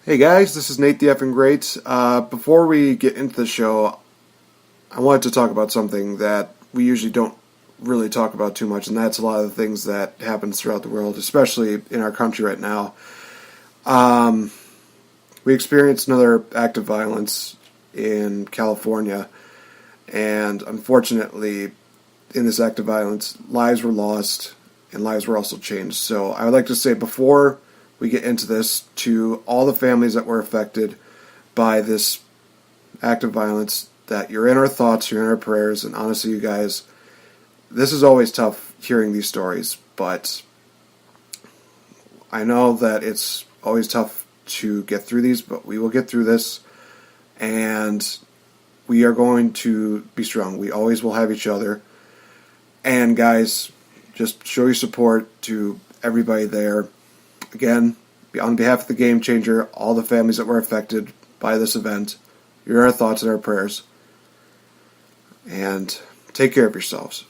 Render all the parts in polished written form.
Hey guys, this is Nate the Effing Great. Before we get into the show, I wanted to talk about something that we usually don't really talk about too much, and that's a lot of the things that happens throughout the world, especially in our country right now. We experienced another act of violence in California, and unfortunately, in this act of violence, lives were lost and lives were also changed. So I would like to say before we get into this to all the families that were affected by this act of violence that you're in our thoughts, you're in our prayers, and honestly, you guys, this is always tough hearing these stories, but I know that it's always tough to get through these, but we will get through this, and we are going to be strong. We always will have each other, and guys, just show your support to everybody there. Again, on behalf of the Game Changer, all the families that were affected by this event, you're in our thoughts and our prayers. And take care of yourselves.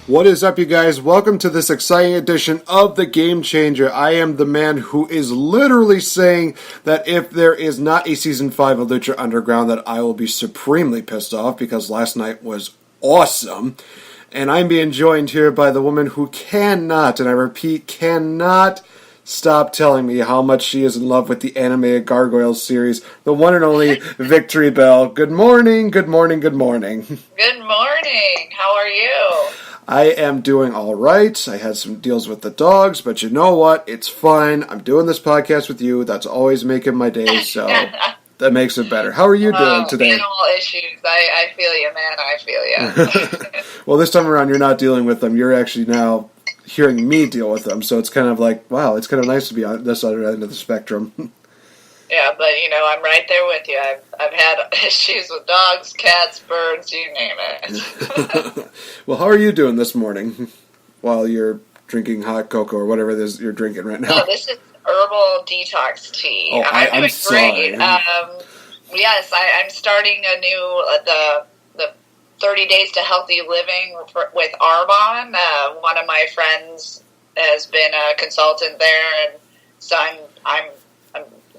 What is up, you guys? Welcome to this exciting edition of The Game Changer. I am the man who is literally saying that if there is not a Season 5 of Lucha Underground, that I will be supremely pissed off because last night was awesome. And I'm being joined here by the woman who cannot, and I repeat, cannot stop telling me how much she is in love with the animated Gargoyles series, the one and only VicTori Belle. Good morning, good morning, good morning. Good morning. How are you? I am doing all right. I had some deals with the dogs, but you know what? It's fine. I'm doing this podcast with you. That's always making my day, so that makes it better. How are you doing today? Animal issues. I feel you, man. I feel you. Well, this time around, you're not dealing with them. You're actually now hearing me deal with them, so it's kind of like, wow, it's kind of nice to be on this other end of the spectrum. Yeah, but, I'm right there with you. I've had issues with dogs, cats, birds, you name it. Well, how are you doing this morning while you're drinking hot cocoa or whatever it is you're drinking right now? No, this is herbal detox tea. Oh, I'm doing sorry. Great. Yes, I'm starting a new, the 30 Days to Healthy Living with Arbonne. One of my friends has been a consultant there, and so I'm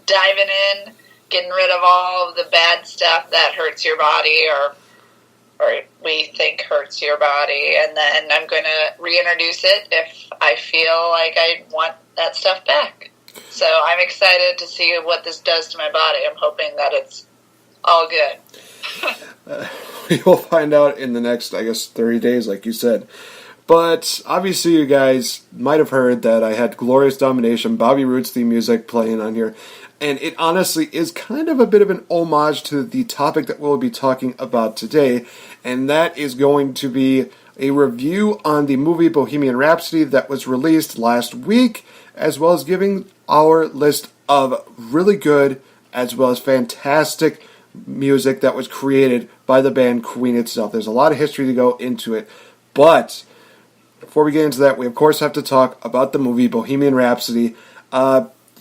diving in, getting rid of all of the bad stuff that hurts your body or we think hurts your body, and then I'm going to reintroduce it if I feel like I want that stuff back. So I'm excited to see what this does to my body. I'm hoping that it's all good. We will find out in the next, 30 days, like you said. But obviously you guys might have heard that I had Glorious Domination, Bobby Roode's theme music playing on here. And it honestly is kind of a bit of an homage to the topic that we'll be talking about today. And that is going to be a review on the movie Bohemian Rhapsody that was released last week, as well as giving our list of really good as well as fantastic music that was created by the band Queen itself. There's a lot of history to go into it. But before we get into that, we of course have to talk about the movie Bohemian Rhapsody.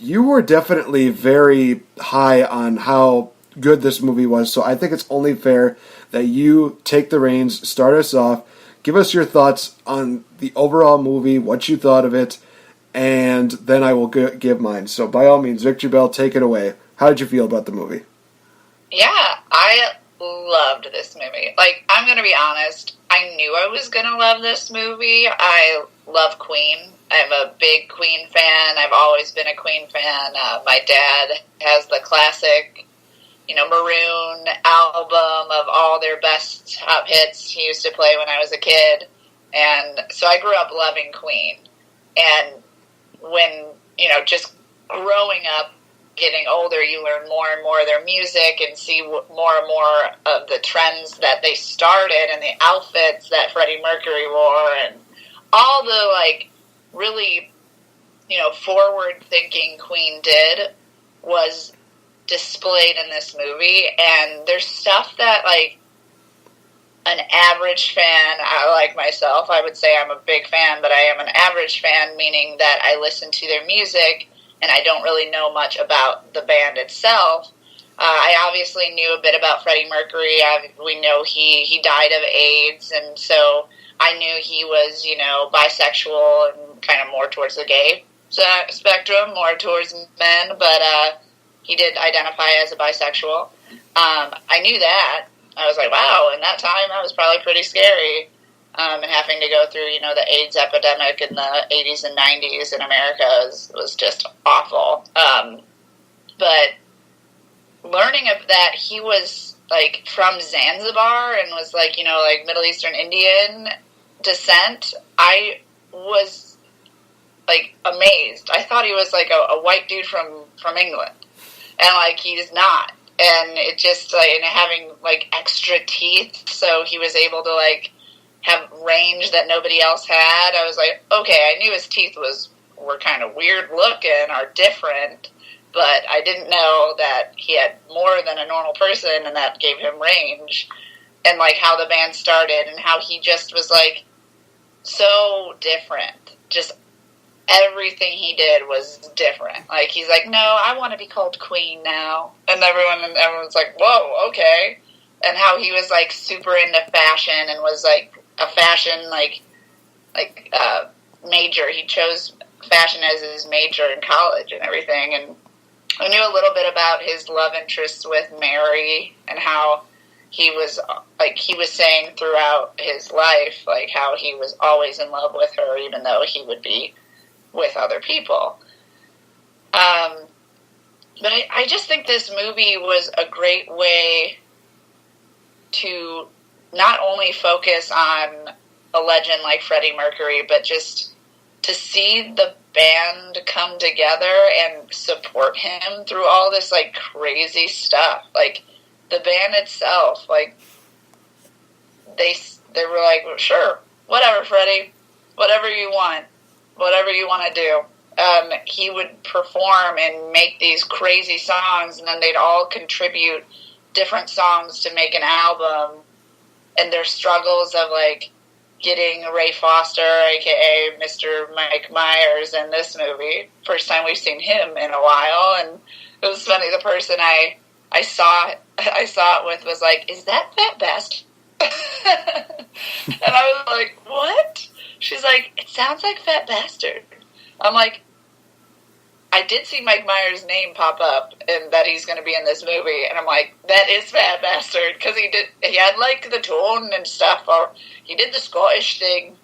You were definitely very high on how good this movie was, so I think it's only fair that you take the reins, start us off, give us your thoughts on the overall movie, what you thought of it, and then I will give mine. So by all means, Victor Bell, take it away. How did you feel about the movie? Yeah, I loved this movie. Like, I'm going to be honest, I knew I was going to love this movie. I love Queen. I'm a big Queen fan. I've always been a Queen fan. My dad has the classic, Maroon album of all their best top hits he used to play when I was a kid. And so I grew up loving Queen. And when, just growing up, getting older, you learn more and more of their music and see more and more of the trends that they started and the outfits that Freddie Mercury wore and all the, really, forward-thinking Queen did was displayed in this movie. And there's stuff that, an average fan, like myself, I would say I'm a big fan, but I am an average fan, meaning that I listen to their music and I don't really know much about the band itself. I obviously knew a bit about Freddie Mercury. We know he died of AIDS, and so I knew he was, bisexual and kind of more towards the gay spectrum, more towards men, but he did identify as a bisexual. I knew that. I was like, wow, in that time, that was probably pretty scary. And having to go through, the AIDS epidemic in the 80s and 90s in America was just awful. But learning of that, he was, from Zanzibar and was, Middle Eastern Indian descent, I was, amazed. I thought he was, a white dude from England. And, he's not. And it just, and having, extra teeth, so he was able to, have range that nobody else had. I was like, okay, I knew his teeth were kind of weird looking or different, but I didn't know that he had more than a normal person, and that gave him range. And, how the band started and how he just was, so different. Just everything he did was different. He's like, no, I want to be called Queen now. And everyone's like, whoa, okay. And how he was, super into fashion and was, a fashion, major. He chose fashion as his major in college and everything. And I knew a little bit about his love interests with Mary and how he was, he was saying throughout his life, how he was always in love with her, even though he would be with other people. But I just think this movie was a great way to not only focus on a legend like Freddie Mercury, but just to see the band come together and support him through all this, crazy stuff. The band itself, they were like, well, sure, whatever, Freddie, whatever you want to do. He would perform and make these crazy songs, and then they'd all contribute different songs to make an album. And their struggles of, getting Ray Foster, a.k.a. Mr. Mike Myers, in this movie. First time we've seen him in a while. And it was funny, the person I saw it with was like, is that Fat Bastard? And I was like, what? She's like, it sounds like Fat Bastard. I'm like, I did see Mike Myers' name pop up and that he's going to be in this movie. And I'm like, that is Fat Bastard. Because he had the tone and stuff. Or he did the Scottish thing.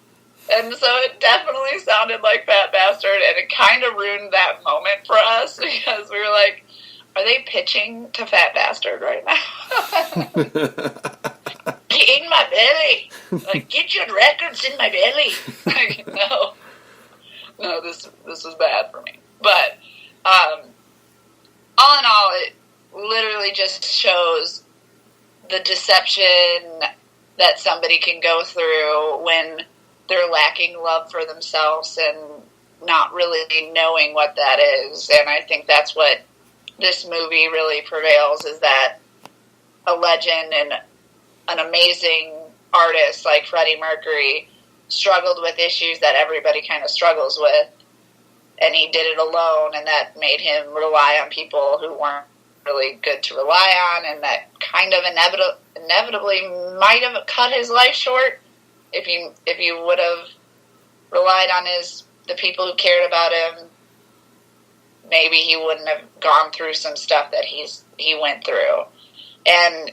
And so it definitely sounded like Fat Bastard. And it kind of ruined that moment for us. Because we were like, are they pitching to Fat Bastard right now? Get in my belly. Get your records in my belly. No, this was bad for me. But all in all, it literally just shows the deception that somebody can go through when they're lacking love for themselves and not really knowing what that is. And I think that's what this movie really prevails, is that a legend and an amazing artist like Freddie Mercury struggled with issues that everybody kind of struggles with. And he did it alone, and that made him rely on people who weren't really good to rely on, and that kind of inevitably might have cut his life short if he would have relied on his the people who cared about him, maybe he wouldn't have gone through some stuff that he went through. And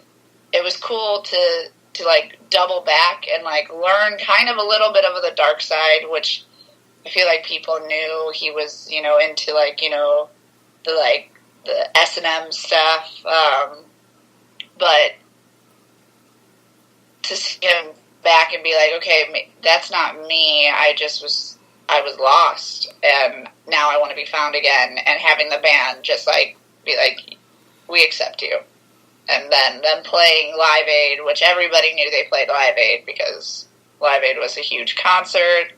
it was cool to like double back and like learn kind of a little bit of the dark side, which I feel like people knew he was, you know, into like, you know, the S&M stuff. But to see him back and be like, okay, that's not me. I was lost, and now I want to be found again. And having the band just like be like, we accept you. And then them playing Live Aid, which everybody knew they played Live Aid because Live Aid was a huge concert.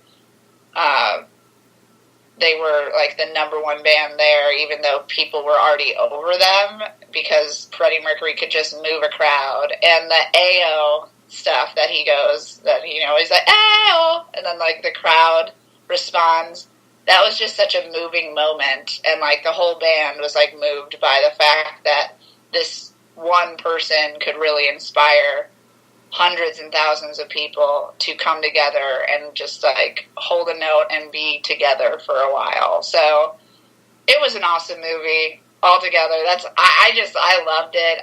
They were like the number one band there, even though people were already over them, because Freddie Mercury could just move a crowd. And the AO stuff that he goes, that, you know, he's like, AO! And then like the crowd responds. That was just such a moving moment. And like the whole band was like moved by the fact that this one person could really inspire hundreds and thousands of people to come together and just like hold a note and be together for a while. So it was an awesome movie altogether. I loved it.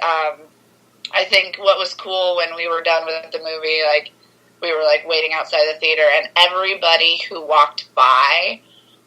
I think what was cool when we were done with the movie, like we were like waiting outside the theater, and everybody who walked by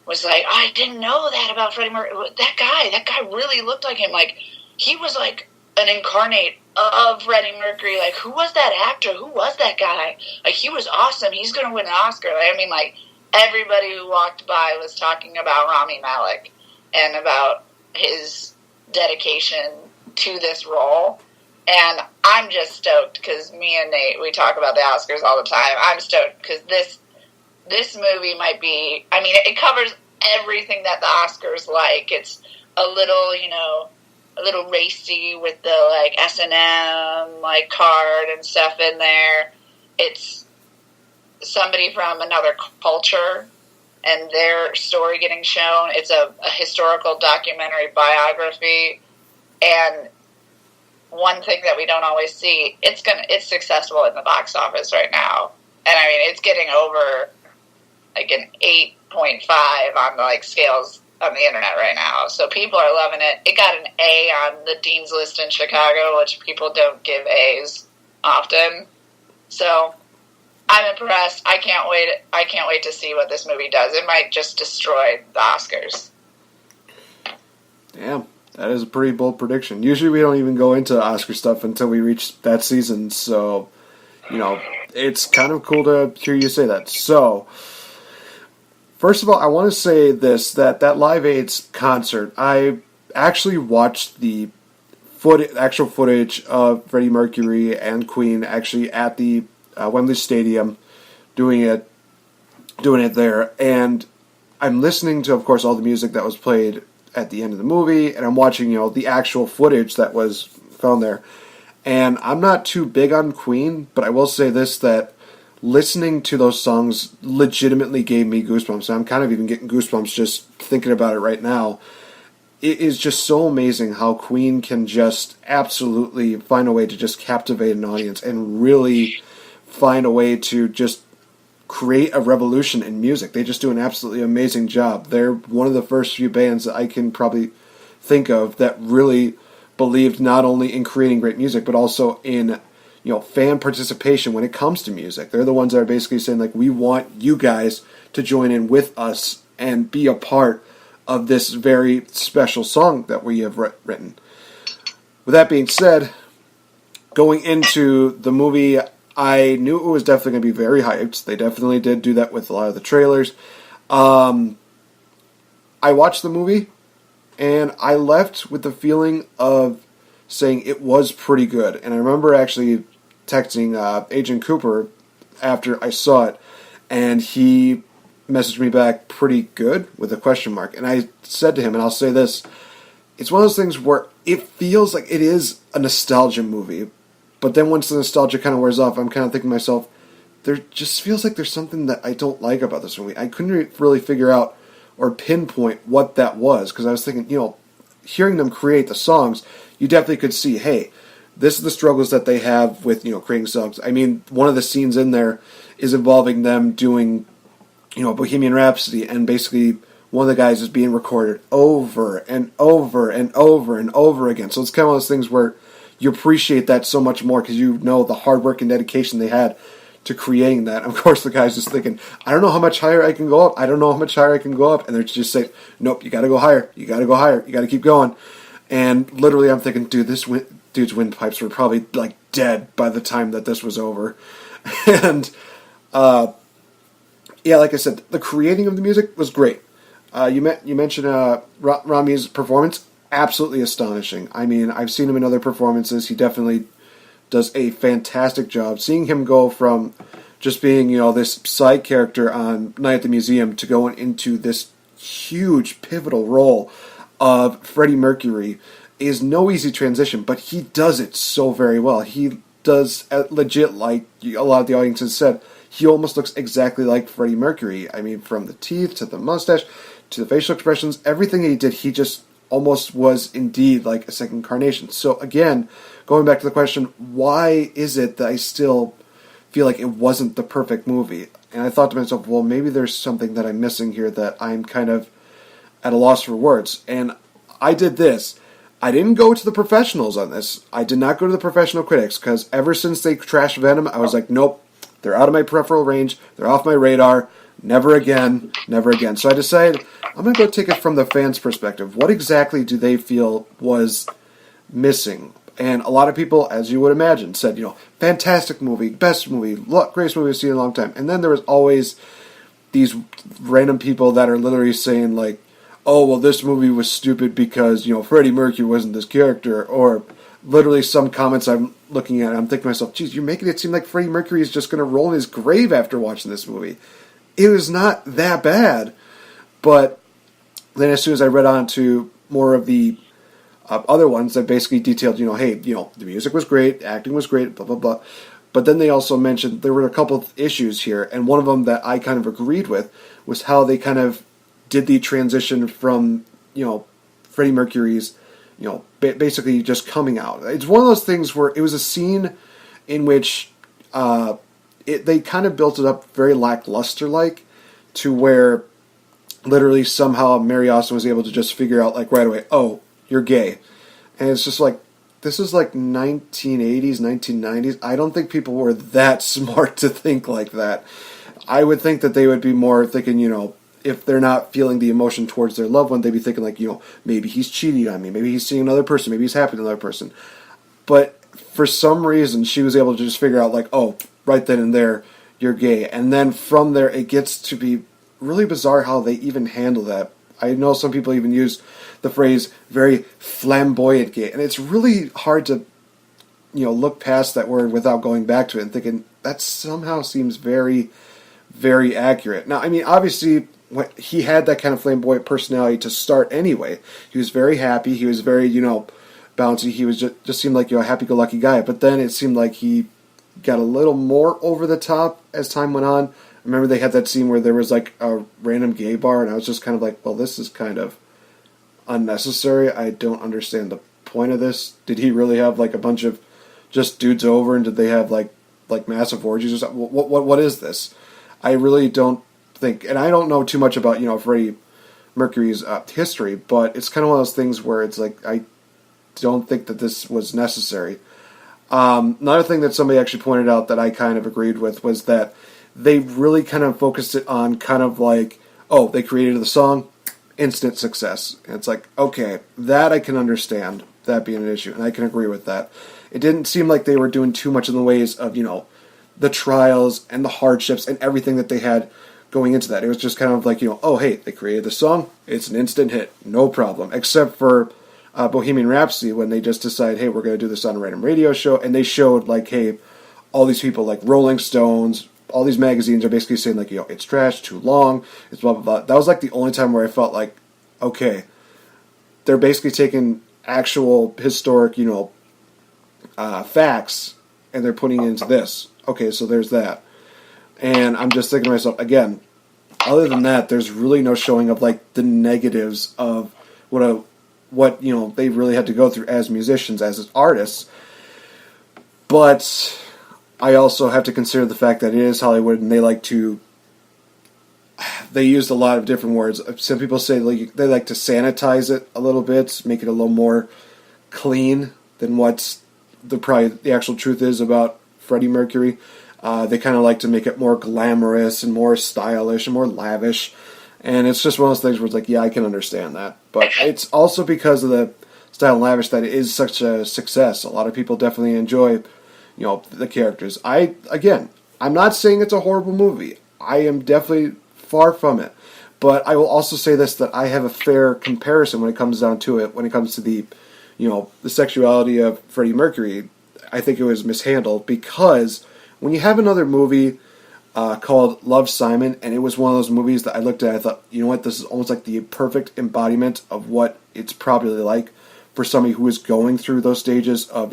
was like, I didn't know that about Freddie Mercury. That guy really looked like him. Like he was like an incarnate of Freddie Mercury. Like, who was that actor? Who was that guy? Like, he was awesome. He's going to win an Oscar. Like, I mean, like, everybody who walked by was talking about Rami Malek and about his dedication to this role. And I'm just stoked because me and Nate, we talk about the Oscars all the time. I'm stoked because this movie might be, I mean, it covers everything that the Oscars like. It's a little, you know, a little racy with the like S&M like card and stuff in there. It's somebody from another culture and their story getting shown. It's a historical documentary biography, and one thing that we don't always see, it's successful in the box office right now. And I mean, it's getting over like an 8.5 on the like scales on the internet right now. So people are loving it. It got an A on the Dean's List in Chicago, which people don't give A's often. So I'm impressed. I can't wait to see what this movie does. It might just destroy the Oscars. Damn, that is a pretty bold prediction. Usually we don't even go into Oscar stuff until we reach that season. So, you know, it's kind of cool to hear you say that. So, first of all, I want to say this, that Live Aid's concert, I actually watched the actual footage of Freddie Mercury and Queen actually at the Wembley Stadium doing it there. And I'm listening to, of course, all the music that was played at the end of the movie, and I'm watching, you know, the actual footage that was found there. And I'm not too big on Queen, but I will say this, that listening to those songs legitimately gave me goosebumps. I'm kind of even getting goosebumps just thinking about it right now. It is just so amazing how Queen can just absolutely find a way to just captivate an audience and really find a way to just create a revolution in music. They just do an absolutely amazing job. They're one of the first few bands that I can probably think of that really believed not only in creating great music, but also in, you know, fan participation when it comes to music. They're the ones that are basically saying, like, we want you guys to join in with us and be a part of this very special song that we have written. With that being said, going into the movie, I knew it was definitely going to be very hyped. They definitely did do that with a lot of the trailers. I watched the movie, and I left with the feeling of saying it was pretty good. And I remember actually texting Agent Cooper after I saw it, and he messaged me back pretty good with a question mark. And I said to him, and I'll say this, it's one of those things where it feels like it is a nostalgia movie, but then once the nostalgia kind of wears off, I'm kind of thinking to myself, there just feels like there's something that I don't like about this movie. I couldn't really figure out or pinpoint what that was, because I was thinking, you know, hearing them create the songs, you definitely could see, hey, this is the struggles that they have with, you know, creating songs. I mean, one of the scenes in there is involving them doing, Bohemian Rhapsody, and basically one of the guys is being recorded over and over and over and over again. So it's kind of one of those things where you appreciate that so much more because you know the hard work and dedication they had to creating that. And of course, the guy's just thinking, I don't know how much higher I can go up. I don't know how much higher I can go up. And they're just saying, nope, you got to go higher. You got to go higher. You got to keep going. And literally, I'm thinking, dude, dude's windpipes were probably like dead by the time that this was over. And yeah, like I said, the creating of the music was great. You mentioned Rami's performance, absolutely astonishing. I mean, I've seen him in other performances. He definitely does a fantastic job. Seeing him go from just being, this side character on Night at the Museum to going into this huge pivotal role of Freddie Mercury is no easy transition, but he does it so very well. He does legit, like a lot of the audience has said, he almost looks exactly like Freddie Mercury. I mean, from the teeth to the mustache to the facial expressions, everything he did, he just almost was indeed like a second incarnation. So again, going back to the question, why is it that I still feel like it wasn't the perfect movie? And I thought to myself, well, maybe there's something that I'm missing here that I'm kind of at a loss for words. And I did this. I didn't go to the professionals on this. I did not go to the professional critics because ever since they trashed Venom, I was like, nope, they're out of my peripheral range. They're off my radar. Never again. Never again. So I decided I'm going to go take it from the fans' perspective. What exactly do they feel was missing? And a lot of people, as you would imagine, said, fantastic movie, best movie, greatest movie I've seen in a long time. And then there was always these random people that are literally saying, like, oh, well, this movie was stupid because, Freddie Mercury wasn't this character. Or literally some comments I'm looking at, I'm thinking to myself, geez, you're making it seem like Freddie Mercury is just going to roll in his grave after watching this movie. It was not that bad. But then as soon as I read on to more of the other ones that basically detailed, hey, the music was great, acting was great, blah, blah, blah. But then they also mentioned there were a couple of issues here, and one of them that I kind of agreed with was how they kind of did the transition from, Freddie Mercury's, basically just coming out. It's one of those things where it was a scene in which they kind of built it up very lackluster-like to where literally somehow Mary Austin was able to just figure out, like, right away, oh, you're gay. And it's just like, this is like 1980s, 1990s. I don't think people were that smart to think like that. I would think that they would be more thinking, if they're not feeling the emotion towards their loved one, they'd be thinking like, maybe he's cheating on me. Maybe he's seeing another person. Maybe he's happy with another person. But for some reason, she was able to just figure out like, oh, right then and there, you're gay. And then from there, it gets to be really bizarre how they even handle that. I know some people even use the phrase very flamboyant gay. And it's really hard to, look past that word without going back to it and thinking that somehow seems very, very accurate. Now, I mean, obviously, he had that kind of flamboyant personality to start anyway. He was very happy. He was very, bouncy. He was just seemed like a happy-go-lucky guy. But then it seemed like he got a little more over the top as time went on. I remember they had that scene where there was like a random gay bar, and I was just kind of like, well, this is kind of unnecessary. I don't understand the point of this. Did he really have like a bunch of just dudes over, and did they have like massive orgies or something? What is this? I really don't think, and I don't know too much about Freddie Mercury's history, but it's kind of one of those things where it's like I don't think that this was necessary. Another thing that somebody actually pointed out that I kind of agreed with was that they really kind of focused it on kind of like, oh, they created the song, instant success. And it's like, okay, that I can understand, that being an issue, and I can agree with that. It didn't seem like they were doing too much in the ways of, the trials and the hardships and everything that they had going into that. It was just kind of like, oh, hey, they created the song, it's an instant hit, no problem. Except for Bohemian Rhapsody, when they just decided, hey, we're going to do this on a random radio show, and they showed, like, hey, all these people, like Rolling Stones, all these magazines are basically saying, like, it's trash, too long, it's blah, blah, blah. That was, like, the only time where I felt like, okay, they're basically taking actual historic, facts, and they're putting it into this. Okay, so there's that. And I'm just thinking to myself, again, other than that, there's really no showing of, like, the negatives of what they really had to go through as musicians, as artists. But I also have to consider the fact that it is Hollywood, and they like to, they used a lot of different words. Some people say they like to sanitize it a little bit, make it a little more clean than what's the actual truth is about Freddie Mercury. They kind of like to make it more glamorous and more stylish and more lavish. And it's just one of those things where it's like, yeah, I can understand that. But it's also because of the style and lavish that it is such a success. A lot of people definitely enjoy, the characters. I'm not saying it's a horrible movie. I am definitely far from it. But I will also say this, that I have a fair comparison when it comes down to it, when it comes to the sexuality of Freddie Mercury. I think it was mishandled because when you have another movie called Love, Simon, and it was one of those movies that I looked at and I thought, you know what, this is almost like the perfect embodiment of what it's probably like for somebody who is going through those stages of,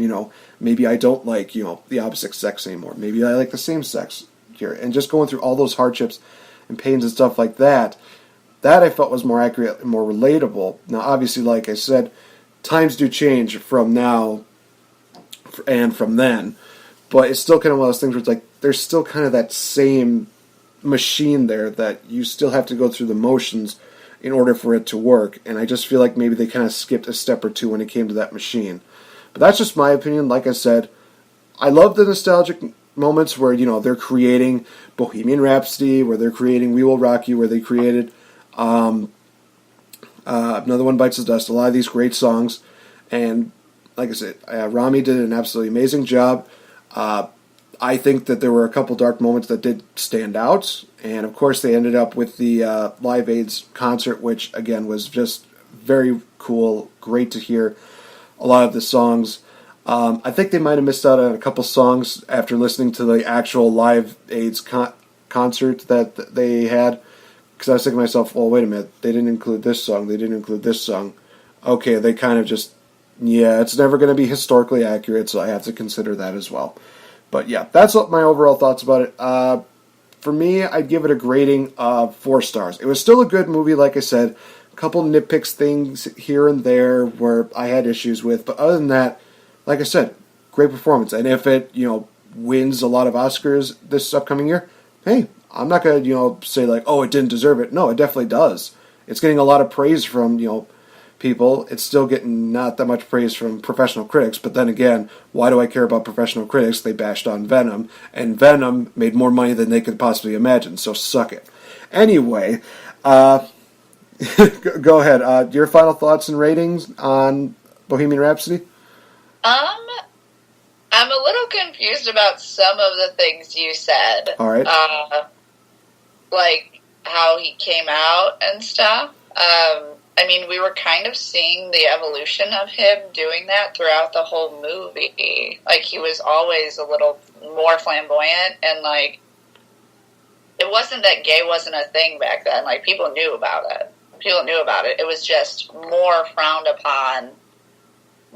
maybe I don't like, the opposite sex anymore. Maybe I like the same sex here. And just going through all those hardships and pains and stuff like that, that I felt was more accurate and more relatable. Now, obviously, like I said, times do change from now and from then. But it's still kind of one of those things where it's like, there's still kind of that same machine there that you still have to go through the motions in order for it to work. And I just feel like maybe they kind of skipped a step or two when it came to that machine. But that's just my opinion. Like I said, I love the nostalgic moments where, they're creating Bohemian Rhapsody, where they're creating We Will Rock You, where they created Another One Bites the Dust. A lot of these great songs. And like I said, Rami did an absolutely amazing job. I think that there were a couple dark moments that did stand out, and of course they ended up with the Live Aid's concert, which again was just very cool, great to hear a lot of the songs. I think they might have missed out on a couple songs after listening to the actual Live Aid's concert that they had, because I was thinking to myself, well, wait a minute, they didn't include this song, they didn't include this song. Okay, they kind of just, it's never going to be historically accurate, so I have to consider that as well. But yeah, that's what my overall thoughts about it. For me, I'd give it a grading of 4 stars. It was still a good movie, like I said. A couple nitpicks, things here and there where I had issues with. But other than that, like I said, great performance. And if it, wins a lot of Oscars this upcoming year, hey, I'm not going to, say like, oh, it didn't deserve it. No, it definitely does. It's getting a lot of praise from, people. It's still getting not that much praise from professional critics, but then again, why do I care about professional critics? They bashed on Venom, and Venom made more money than they could possibly imagine, so suck it. Anyway, go ahead. Your final thoughts and ratings on Bohemian Rhapsody? I'm a little confused about some of the things you said. All right. Like how he came out and stuff. We were kind of seeing the evolution of him doing that throughout the whole movie. Like, he was always a little more flamboyant, and, like, it wasn't that gay wasn't a thing back then. Like, people knew about it. It was just more frowned upon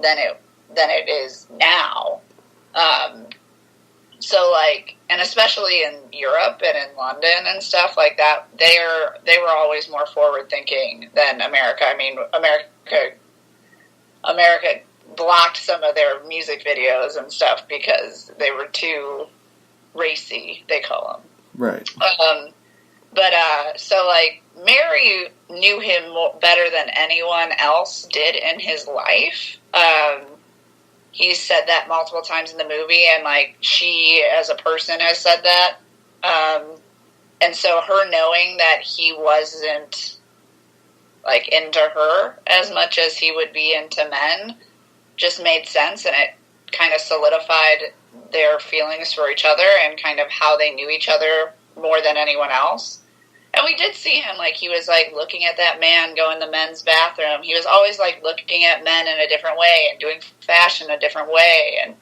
than it is now. So, like, and especially in Europe and in London and stuff like that, they were always more forward-thinking than America. America blocked some of their music videos and stuff because they were too racy, they call them. Right. So, like, Mary knew him better than anyone else did in his life. He said that multiple times in the movie, and, like, she, as a person, has said that. And so her knowing that he wasn't, like, into her as much as he would be into men just made sense, and it kind of solidified their feelings for each other and kind of how they knew each other more than anyone else. And we did see him, like, he was, like, looking at that man go in the men's bathroom. He was always, like, looking at men in a different way and doing fashion a different way and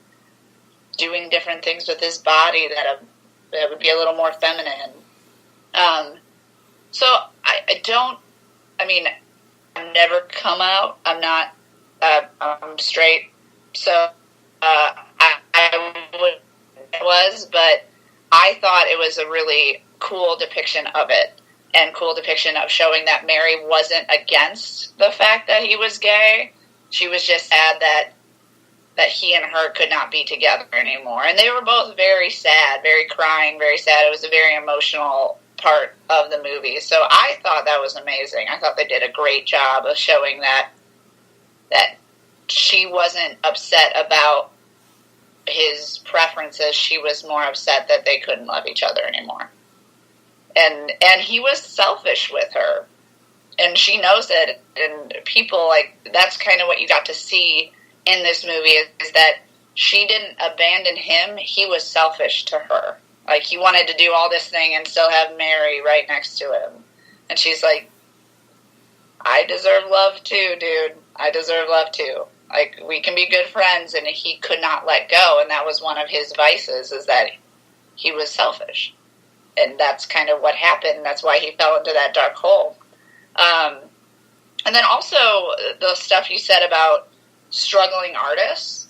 doing different things with his body that would be a little more feminine. So I've never come out. I'm not, I'm straight. So, but I thought it was a really cool depiction of it, and cool depiction of showing that Mary wasn't against the fact that he was gay. She was just sad that he and her could not be together anymore. And they were both very sad, very crying, very sad. It was a very emotional part of the movie. So I thought that was amazing. I thought they did a great job of showing that she wasn't upset about his preferences. She was more upset that they couldn't love each other anymore. And he was selfish with her. And she knows it. And people, like, that's kind of what you got to see in this movie, is that she didn't abandon him. He was selfish to her. Like, he wanted to do all this thing and still have Mary right next to him. And she's like, I deserve love too, dude. I deserve love too. Like, we can be good friends. And he could not let go. And that was one of his vices, is that he was selfish. And that's kind of what happened. That's why he fell into that dark hole. And then also the stuff you said about struggling artists.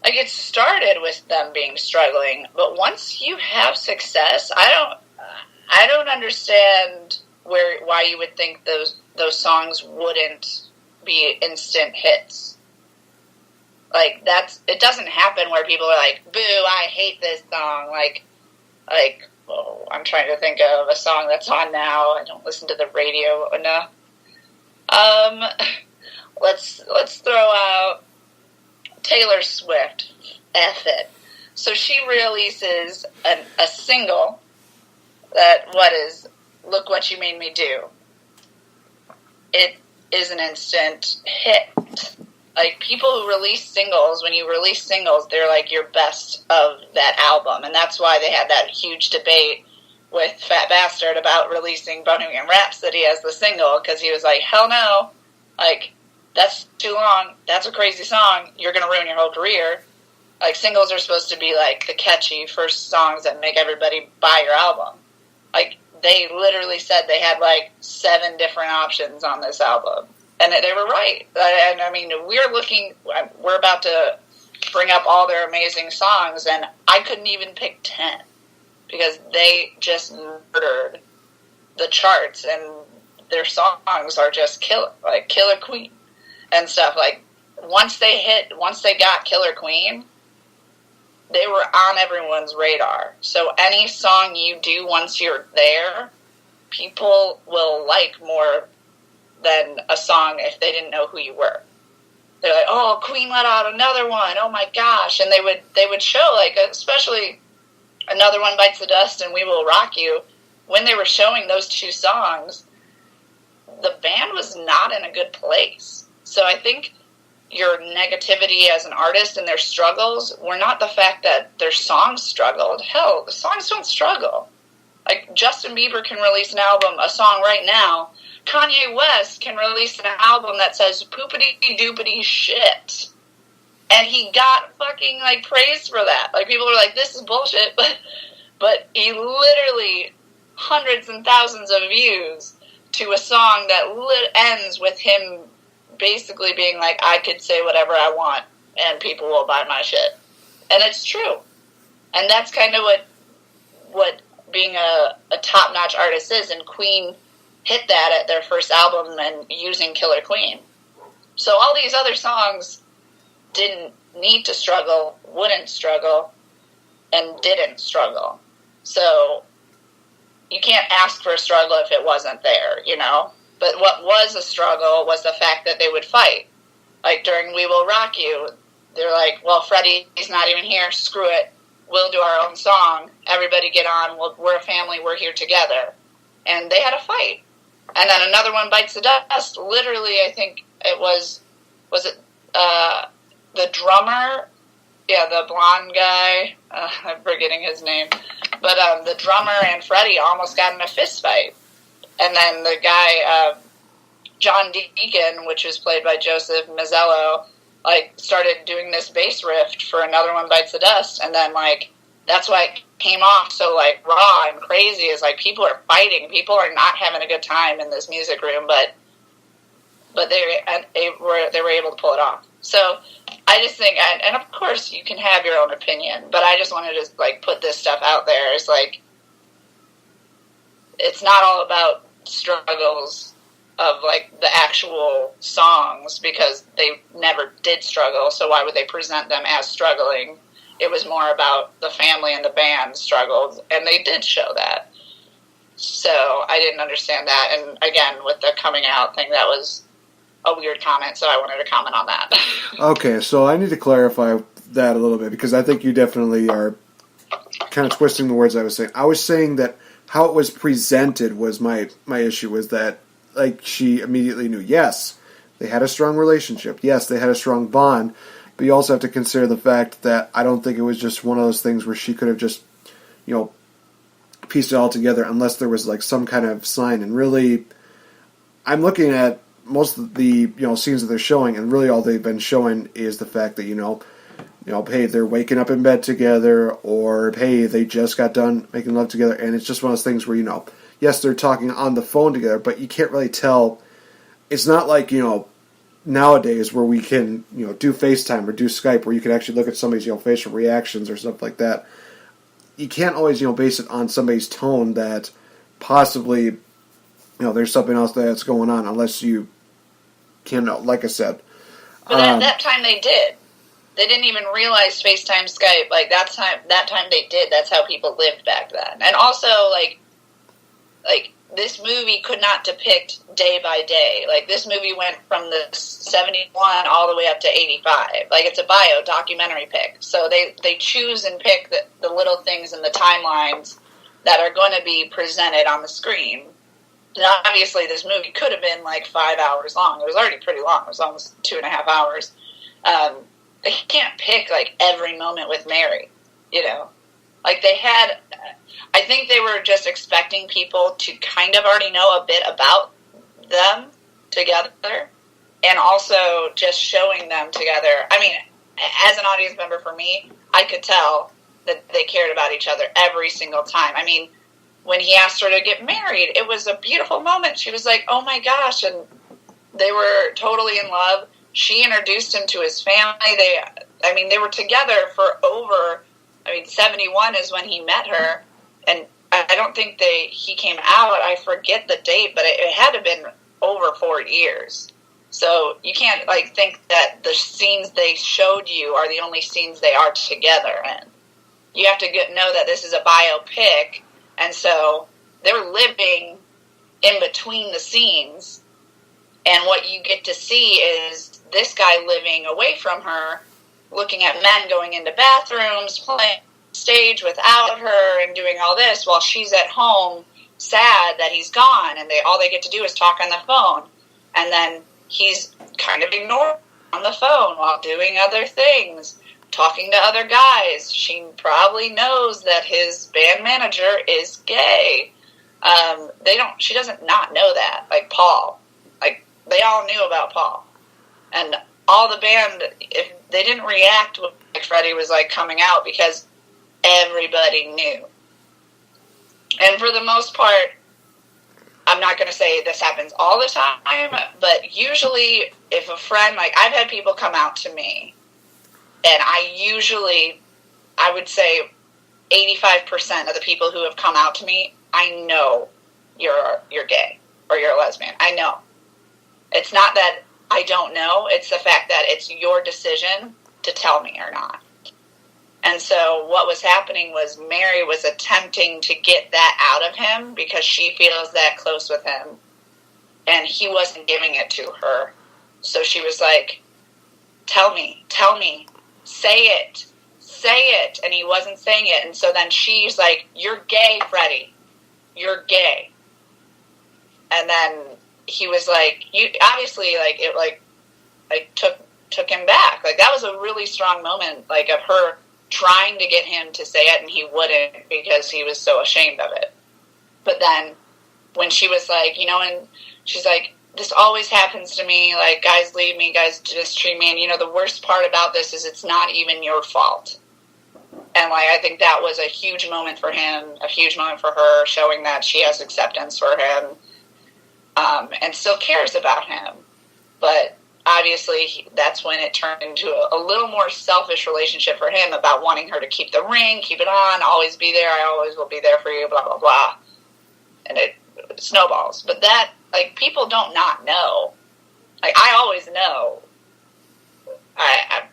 Like, it started with them being struggling, but once you have success, I don't understand why you would think those songs wouldn't be instant hits. Like, it doesn't happen where people are like, boo, I hate this song. Like, oh, I'm trying to think of a song that's on now. I don't listen to the radio enough. Let's throw out Taylor Swift. F it. So she releases a single that, Look What You Made Me Do. It is an instant hit. Like, people who release singles, when you release singles, they're like your best of that album. And that's why they had that huge debate with Fat Bastard about releasing Bohemian Rhapsody as the single, because he was like, hell no. Like, that's too long. That's a crazy song. You're going to ruin your whole career. Like, singles are supposed to be, like, the catchy first songs that make everybody buy your album. Like, they literally said they had, like, 7 different options on this album. And they were right. And, I mean, we're about to bring up all their amazing songs, and I couldn't even pick 10. Because they just murdered the charts, and their songs are just killer. Like, Killer Queen and stuff. Like, once they got Killer Queen, they were on everyone's radar. So any song you do once you're there, people will like more than a song if they didn't know who you were. They're like, oh, Queen let out another one. Oh my gosh. And they would show, like, especially Another One Bites the Dust and We Will Rock You. When they were showing those 2 songs, the band was not in a good place. So I think your negativity as an artist and their struggles were not the fact that their songs struggled. Hell, the songs don't struggle. Like, Justin Bieber can release an album, a song right now. Kanye West can release an album that says poopity-doopity shit. And he got fucking, like, praised for that. Like, people were like, this is bullshit. But he literally hundreds and thousands of views to a song that ends with him basically being like, I could say whatever I want and people will buy my shit. And it's true. And that's kind of what being a top-notch artist is. And Queen hit that at their first album and using Killer Queen. So all these other songs didn't need to struggle, wouldn't struggle, and didn't struggle. So you can't ask for a struggle if it wasn't there, you know? But what was a struggle was the fact that they would fight. Like, during We Will Rock You, they're like, well, Freddie's not even here, screw it. We'll do our own song. Everybody get on. We're a family. We're here together. And they had a fight. And then Another One Bites the Dust. Literally, I think it was it the drummer? Yeah, the blonde guy. I'm forgetting his name. But the drummer and Freddie almost got in a fist fight. And then the guy, John Deacon, which was played by Joseph Mazzello, like, started doing this bass riff for Another One Bites the Dust. And then, like, that's why it came off so, like, raw and crazy. Is like, people are fighting. People are not having a good time in this music room, but they were able to pull it off. So I just think, and of course you can have your own opinion, but I just wanted to, like, put this stuff out there. It's like, it's not all about struggles of, like, the actual songs, because they never did struggle, so why would they present them as struggling? It was more about the family and the band struggled, and they did show that. So I didn't understand that. And again, with the coming out thing, that was a weird comment, so I wanted to comment on that. Okay, so I need to clarify that a little bit, because I think you definitely are kind of twisting the words I was saying. I was saying that how it was presented was my issue, was that, like, she immediately knew, yes, they had a strong relationship, yes, they had a strong bond, but you also have to consider the fact that I don't think it was just one of those things where she could have just, pieced it all together unless there was, like, some kind of sign. And really, I'm looking at most of the, scenes that they're showing, and really all they've been showing is the fact that, hey, they're waking up in bed together, or, hey, they just got done making love together, and it's just one of those things where, yes, they're talking on the phone together, but you can't really tell. It's not like, nowadays where we can, do FaceTime or do Skype, where you can actually look at somebody's, facial reactions or stuff like that. You can't always, base it on somebody's tone that possibly, there's something else that's going on, unless you can, like I said. But that time they did. They didn't even realize FaceTime, Skype. Like, that time they did. That's how people lived back then. And also, like this movie could not depict day by day. Like, this movie went from the 71 all the way up to 85. Like, it's a documentary pick. So they choose and pick the little things in the timelines that are going to be presented on the screen. Now, obviously, this movie could have been, like, 5 hours long. It was already pretty long. It was almost 2.5 hours. They can't pick, like, every moment with Mary, Like, they had... I think they were just expecting people to kind of already know a bit about them together, and also just showing them together. I mean, as an audience member for me, I could tell that they cared about each other every single time. I mean, when he asked her to get married, it was a beautiful moment. She was like, oh my gosh, and they were totally in love. She introduced him to his family. They were together for over, 71 is when he met her, and I don't think he came out. I forget the date, but it had to have been over 4 years. So you can't, think that the scenes they showed you are the only scenes they are together in. You have to know that this is a biopic, and so they're living in between the scenes, and what you get to see is this guy living away from her, looking at men going into bathrooms, playing stage without her, and doing all this while she's at home sad that he's gone, and all they get to do is talk on the phone. And then he's kind of ignored on the phone while doing other things, talking to other guys. She probably knows that his band manager is gay. She doesn't not know that. Like Paul. Like, they all knew about Paul. And all the band, if they didn't react when Freddie was, coming out, because everybody knew. And for the most part, I'm not going to say this happens all the time, but usually if a friend, I've had people come out to me, and I would say 85% of the people who have come out to me, I know you're gay or you're a lesbian. I know. It's not that I don't know. It's the fact that it's your decision to tell me or not. And so what was happening was Mary was attempting to get that out of him because she feels that close with him, and he wasn't giving it to her. So she was like, tell me, say it. And he wasn't saying it. And so then she's like, you're gay, Freddie. You're gay. And then he was like, you obviously, it took him back. That was a really strong moment, of her trying to get him to say it, and he wouldn't because he was so ashamed of it. But then when she was like, and she's like, this always happens to me, guys leave me, guys mistreat me, and the worst part about this is it's not even your fault. And I think that was a huge moment for him, a huge moment for her, showing that she has acceptance for him, and still cares about him. But obviously, that's when it turned into a little more selfish relationship for him, about wanting her to keep the ring, keep it on, always be there, I always will be there for you, blah, blah, blah. And it snowballs. But that, people don't not know. I always know. I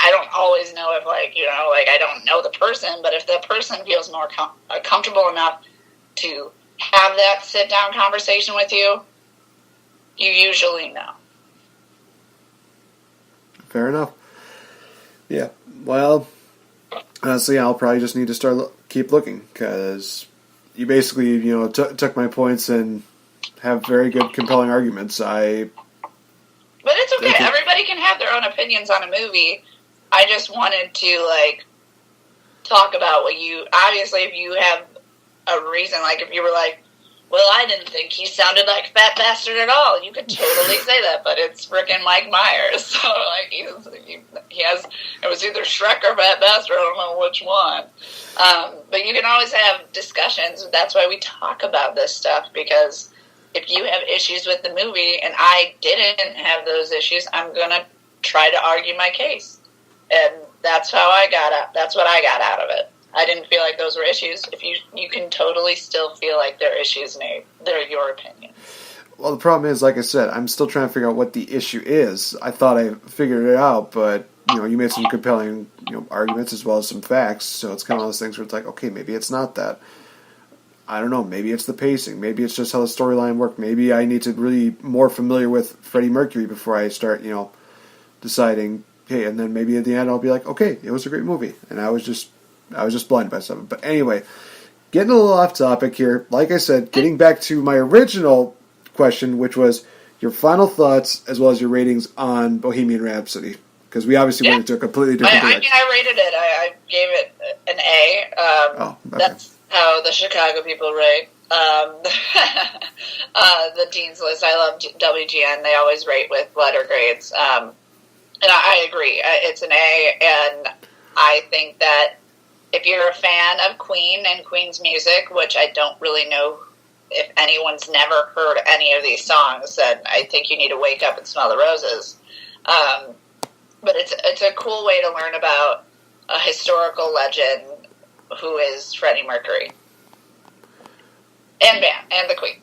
don't always know if, I don't know the person, but if the person feels more comfortable enough to have that sit-down conversation with you, you usually know. Fair enough. Yeah. Well, honestly, I'll probably just need to keep looking, because you basically, took my points and have very good, compelling arguments. But it's okay. Everybody can have their own opinions on a movie. I just wanted to, talk about what obviously, if you have a reason, if you were like, well, I didn't think he sounded like Fat Bastard at all, you could totally say that, but it's frickin' Mike Myers. So, he has, it was either Shrek or Fat Bastard, I don't know which one. But you can always have discussions. That's why we talk about this stuff, because if you have issues with the movie and I didn't have those issues, I'm going to try to argue my case. And that's what I got out of it. I didn't feel like those were issues. If you can totally still feel like they're issues, Nate. They're your opinion. Well, the problem is, like I said, I'm still trying to figure out what the issue is. I thought I figured it out, but you made some compelling arguments as well as some facts. So it's kind of one of those things where it's like, okay, maybe it's not that. I don't know. Maybe it's the pacing. Maybe it's just how the storyline worked. Maybe I need to really more familiar with freddie-mercury before I start, deciding. Hey, and then maybe at the end I'll be like, okay, it was a great movie, and I was just blinded by something. But anyway, getting a little off topic here. Like I said, getting back to my original question, which was your final thoughts as well as your ratings on Bohemian Rhapsody, because we obviously went into a completely different direction. I rated it. I gave it an A. Okay. That's how the Chicago people rate. The Dean's List. I love WGN. They always rate with letter grades. And I agree. It's an A, and I think that if you're a fan of Queen and Queen's music, which I don't really know if anyone's never heard any of these songs, then I think you need to wake up and smell the roses. But it's a cool way to learn about a historical legend who is Freddie Mercury. And the Queen.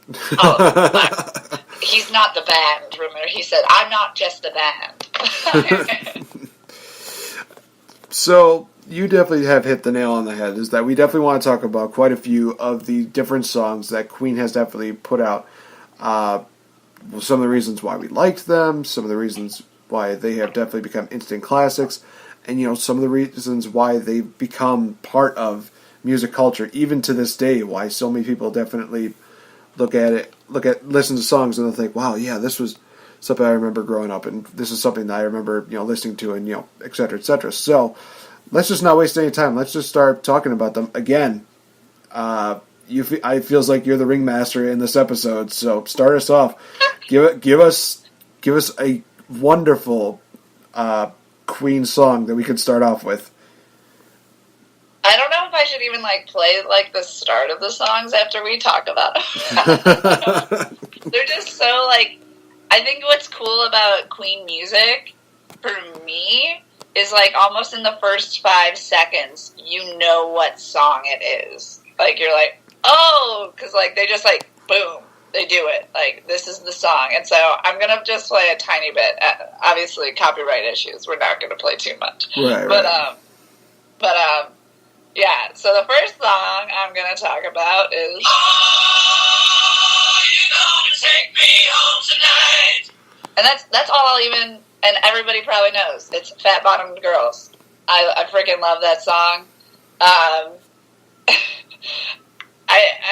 He's not the band, remember? He said, I'm not just a band. So, you definitely have hit the nail on the head, is that we definitely want to talk about quite a few of the different songs that Queen has definitely put out. Some of the reasons why we liked them, some of the reasons why they have definitely become instant classics, and, some of the reasons why they've become part of music culture, even to this day, why so many people definitely listen to songs and they'll think, wow, yeah, this was something I remember growing up, and this is something that I remember, listening to, and, et cetera, et cetera. So, let's just not waste any time. Let's just start talking about them. Again, I feels like you're the ringmaster in this episode, so start us off. Give us a wonderful Queen song that we could start off with. I don't know if I should even play the start of the songs after we talk about them. They're just so I think what's cool about Queen music for me is almost in the first 5 seconds you know what song it is. You're like, oh, because they just boom, they do it. This is the song. And so I'm gonna just play a tiny bit. Obviously, copyright issues. We're not gonna play too much. Right. But yeah, so the first song I'm going to talk about is... Oh, you're gonna take me home tonight. And that's all I'll even... And everybody probably knows. It's Fat Bottomed Girls. I freaking love that song. I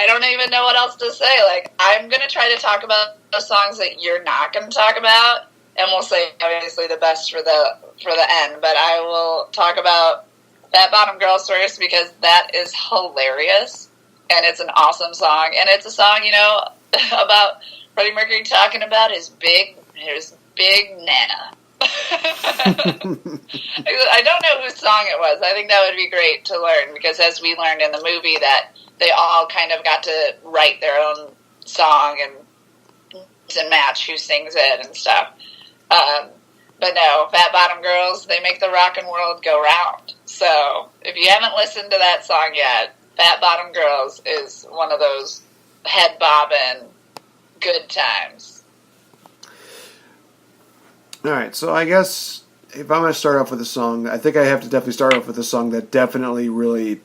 don't even know what else to say. I'm going to try to talk about the songs that you're not going to talk about. And we'll say, obviously, the best for the end. But I will talk about Fat Bottom Girls first, because that is hilarious, and it's an awesome song, and it's a song, about Freddie Mercury talking about his big nana. I don't know whose song it was. I think that would be great to learn, because as we learned in the movie, that they all kind of got to write their own song and match who sings it and stuff. But no, Fat Bottom Girls, they make the rockin' world go round. So, if you haven't listened to that song yet, Fat Bottom Girls is one of those head-bobbing good times. Alright, so I guess if I'm going to start off with a song, I think I have to definitely start off with a song that definitely really,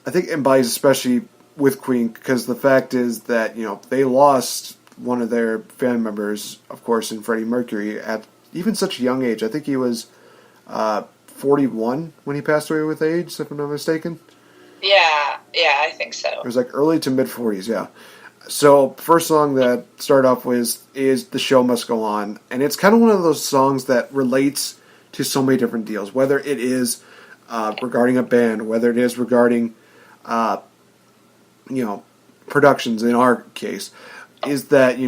I think embodies especially with Queen, because the fact is that, they lost one of their fan members, of course, in Freddie Mercury at even such a young age. I think he was 41 when he passed away with AIDS, if I'm not mistaken. Yeah, I think so. It was like early to mid 40s, yeah. So, first song that started off with is The Show Must Go On. And it's kind of one of those songs that relates to so many different deals, whether it is regarding a band, whether it is regarding, productions in our case, is that,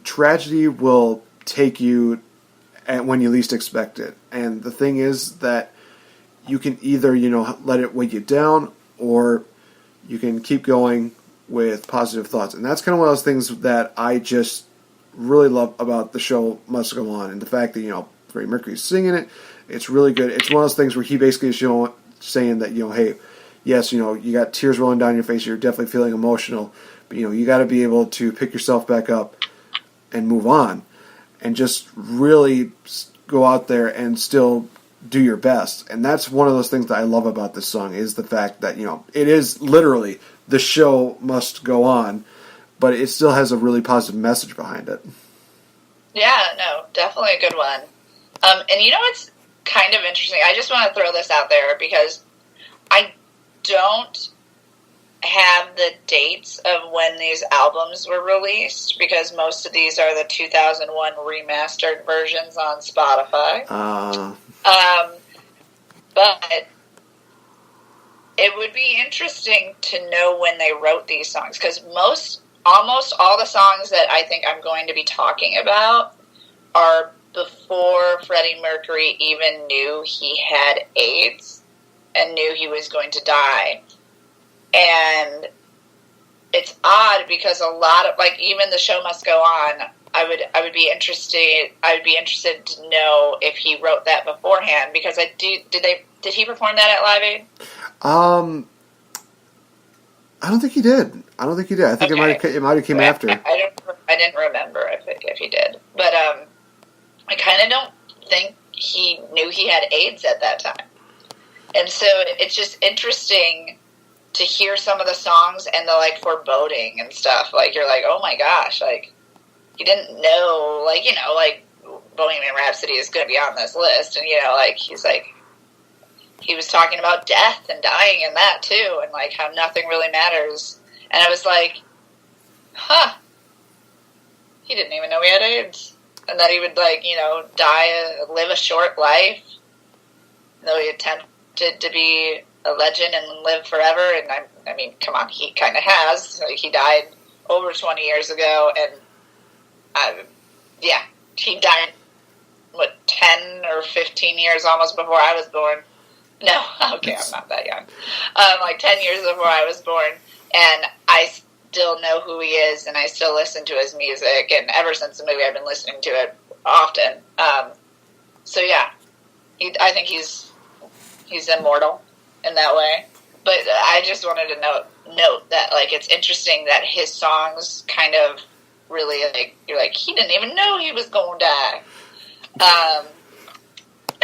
tragedy will take you when you least expect it. And the thing is that you can either, let it weigh you down, or you can keep going with positive thoughts. And that's kind of one of those things that I just really love about The Show Must Go On. And the fact that, Freddie Mercury's singing it, it's really good. It's one of those things where he basically is saying that, hey, yes, you got tears rolling down your face, you're definitely feeling emotional, but, you got to be able to pick yourself back up and move on. And just really go out there and still do your best. And that's one of those things that I love about this song, is the fact that, it is literally the show must go on, but it still has a really positive message behind it. Yeah, no, definitely a good one. And it's kind of interesting. I just want to throw this out there because I don't have the dates of when these albums were released, because most of these are the 2001 remastered versions on Spotify. But it would be interesting to know when they wrote these songs, because almost all the songs that I think I'm going to be talking about are before Freddie Mercury even knew he had AIDS and knew he was going to die. And it's odd because a lot of, even The Show Must Go On, I would be interested to know if he wrote that beforehand, because did he perform that at Live Aid? I don't think he did. I think okay. it might have came after. I didn't remember if he did, but I kind of don't think he knew he had AIDS at that time, and so it's just interesting to hear some of the songs and the foreboding and stuff. You're like, oh my gosh, you didn't know, Bohemian Rhapsody is going to be on this list, and he was talking about death and dying and that too, and how nothing really matters. And I was like, he didn't even know he had AIDS, and that he would live a short life, though he attempted to be a legend and live forever. And I mean, come on, he kind of has. He died over 20 years ago, and he died 10 or 15 years almost before I was born. No, okay, I'm not that young. 10 years before I was born, and I still know who he is, and I still listen to his music, and ever since the movie I've been listening to it often. So yeah, I think he's immortal in that way. But I just wanted to note that it's interesting that his songs kind of really you're like, he didn't even know he was going to die.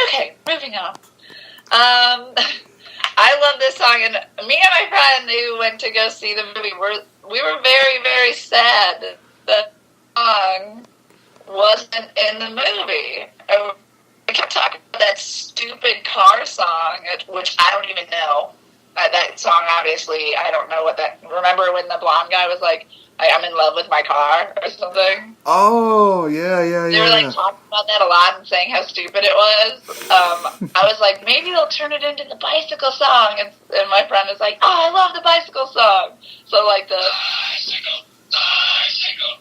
Okay, moving on. I love this song, and me and my friend who went to go see the movie, we were very, very sad that the song wasn't in the movie. We kept talking about that stupid car song, which I don't even know. That song, obviously, I don't know what that... Remember when the blonde guy was like, I'm in love with my car, or something? Oh, yeah. They were, talking about that a lot and saying how stupid it was. I was like, maybe they'll turn it into the bicycle song. And my friend was like, I love the bicycle song. So, the... Bicycle,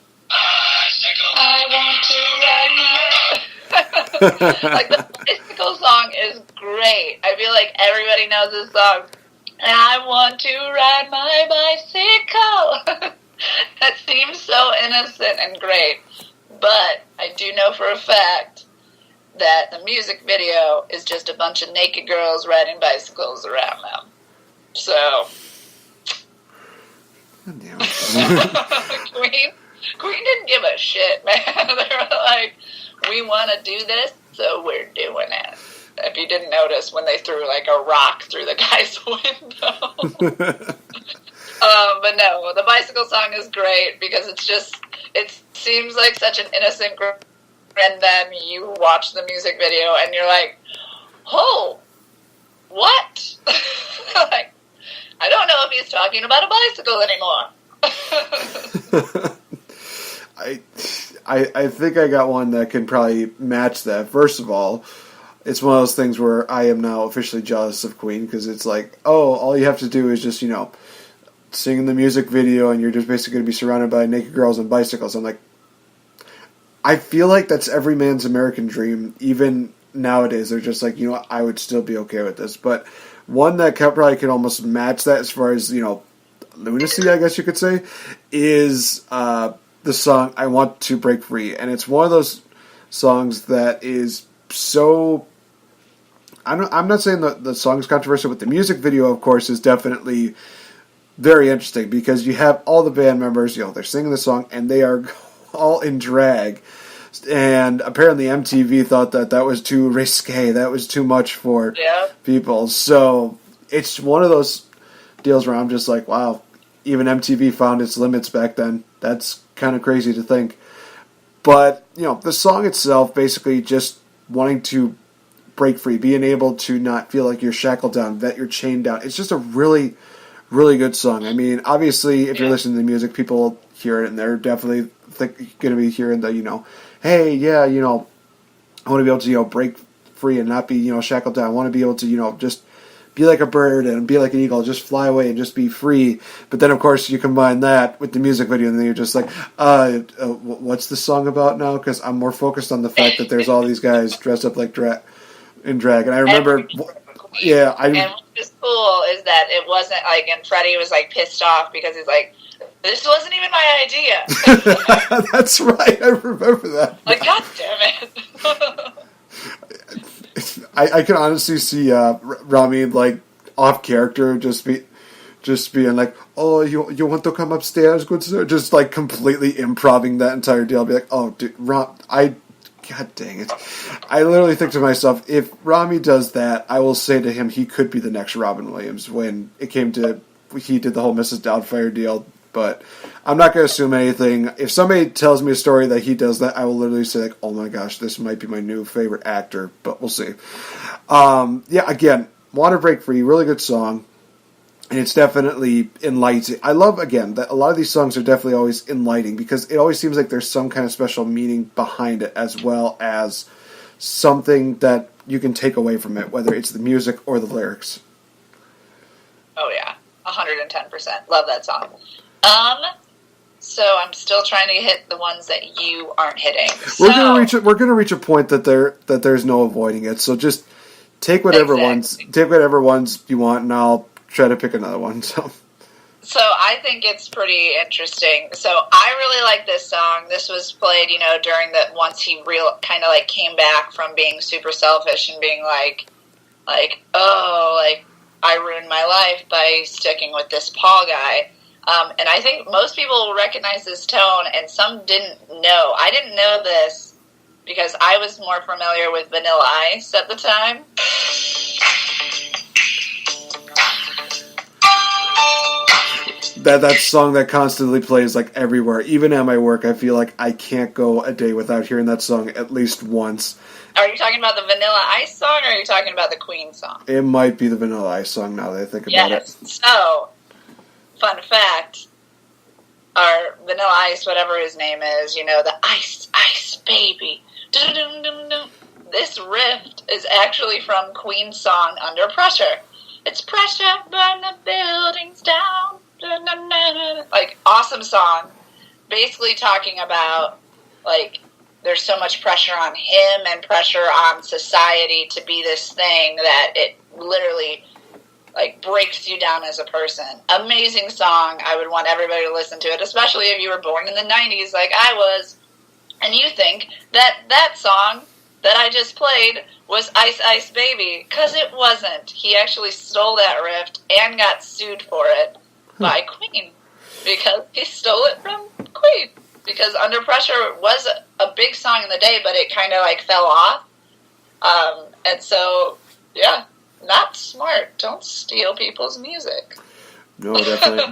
I want to ride my... the bicycle song is great. I feel like everybody knows this song. I want to ride my bicycle. That seems so innocent and great. But I do know for a fact that the music video is just a bunch of naked girls riding bicycles around them. So... God damn it. Queen didn't give a shit, man. They were like, we want to do this, so we're doing it. If you didn't notice when they threw a rock through the guy's window. But no, the bicycle song is great because it seems like such an innocent group, and then you watch the music video and you're like, oh, what? Like, I don't know if he's talking about a bicycle anymore. I think I got one that can probably match that. First of all, it's one of those things where I am now officially jealous of Queen, because it's like, oh, all you have to do is just, sing in the music video and you're just basically going to be surrounded by naked girls on bicycles. I'm like, I feel like that's every man's American dream. Even nowadays, they're just like, I would still be okay with this. But one that probably could almost match that as far as, lunacy, I guess you could say, is the song I Want to Break Free. And it's one of those songs that is so... I'm not saying the song is controversial, but the music video, of course, is definitely very interesting, because you have all the band members, they're singing the song, and they are all in drag. And apparently MTV thought that was too risque, that was too much for people. So it's one of those deals where I'm just like, wow, even MTV found its limits back then. That's kind of crazy to think. But, the song itself, basically just wanting to break free, being able to not feel like you're shackled down, that you're chained down. It's just a really, really good song. I mean, obviously, if you're listening to the music, people hear it, and they're definitely going to be hearing the, hey, yeah, I want to be able to, break free and not be, shackled down. I want to be able to, just be like a bird and be like an eagle, just fly away and just be free. But then, of course, you combine that with the music video, and then you're just like, what's the song about now? Because I'm more focused on the fact that there's all these guys dressed up like in drag. And I remember, and what was cool is that it wasn't like, and Freddie was like pissed off because he's like, this wasn't even my idea. That's right, I remember that. Like, God damn it. I can honestly see Rami, like, off character, just being like, oh, you want to come upstairs, good sir? Just, like, completely improving that entire deal. I'll be like, oh, dude, God dang it. I literally think to myself, if Rami does that, I will say to him he could be the next Robin Williams when it came to, he did the whole Mrs. Doubtfire deal. But I'm not going to assume anything. If somebody tells me a story that he does that, I will literally say, like, oh my gosh, this might be my new favorite actor. But we'll see. Again, Want to Break Free, really good song. And it's definitely enlightening. I love, again, that a lot of these songs are definitely always enlightening, because it always seems like there's some kind of special meaning behind it, as well as something that you can take away from it, whether it's the music or the lyrics. Oh, yeah. 110%. Love that song. So I'm still trying to hit the ones that you aren't hitting. We're gonna reach a point that there's no avoiding it. So just take whatever ones you want, and I'll try to pick another one. So I think it's pretty interesting. So I really like this song. This was played, during once he kind of like came back from being super selfish and being like, oh, like, I ruined my life by sticking with this Paul guy. And I think most people will recognize this tone, and some didn't know. I didn't know this because I was more familiar with Vanilla Ice at the time. That song that constantly plays, like, everywhere. Even at my work, I feel like I can't go a day without hearing that song at least once. Are you talking about the Vanilla Ice song, or are you talking about the Queen song? It might be the Vanilla Ice song now that I think about it. So, fun fact, our Vanilla Ice, whatever his name is, the Ice, Ice Baby. This riff is actually from Queen's song Under Pressure. It's pressure, burn the buildings down. Like, awesome song. Basically talking about, like, there's so much pressure on him and pressure on society to be this thing that it literally, like, breaks you down as a person. Amazing song. I would want everybody to listen to it, especially if you were born in the 90s like I was, and you think that song that I just played was Ice Ice Baby, because it wasn't. He actually stole that riff and got sued for it by Queen, because he stole it from Queen. Because Under Pressure was a big song in the day, but it kind of, like, fell off. And so, yeah, not smart. Don't steal people's music. No,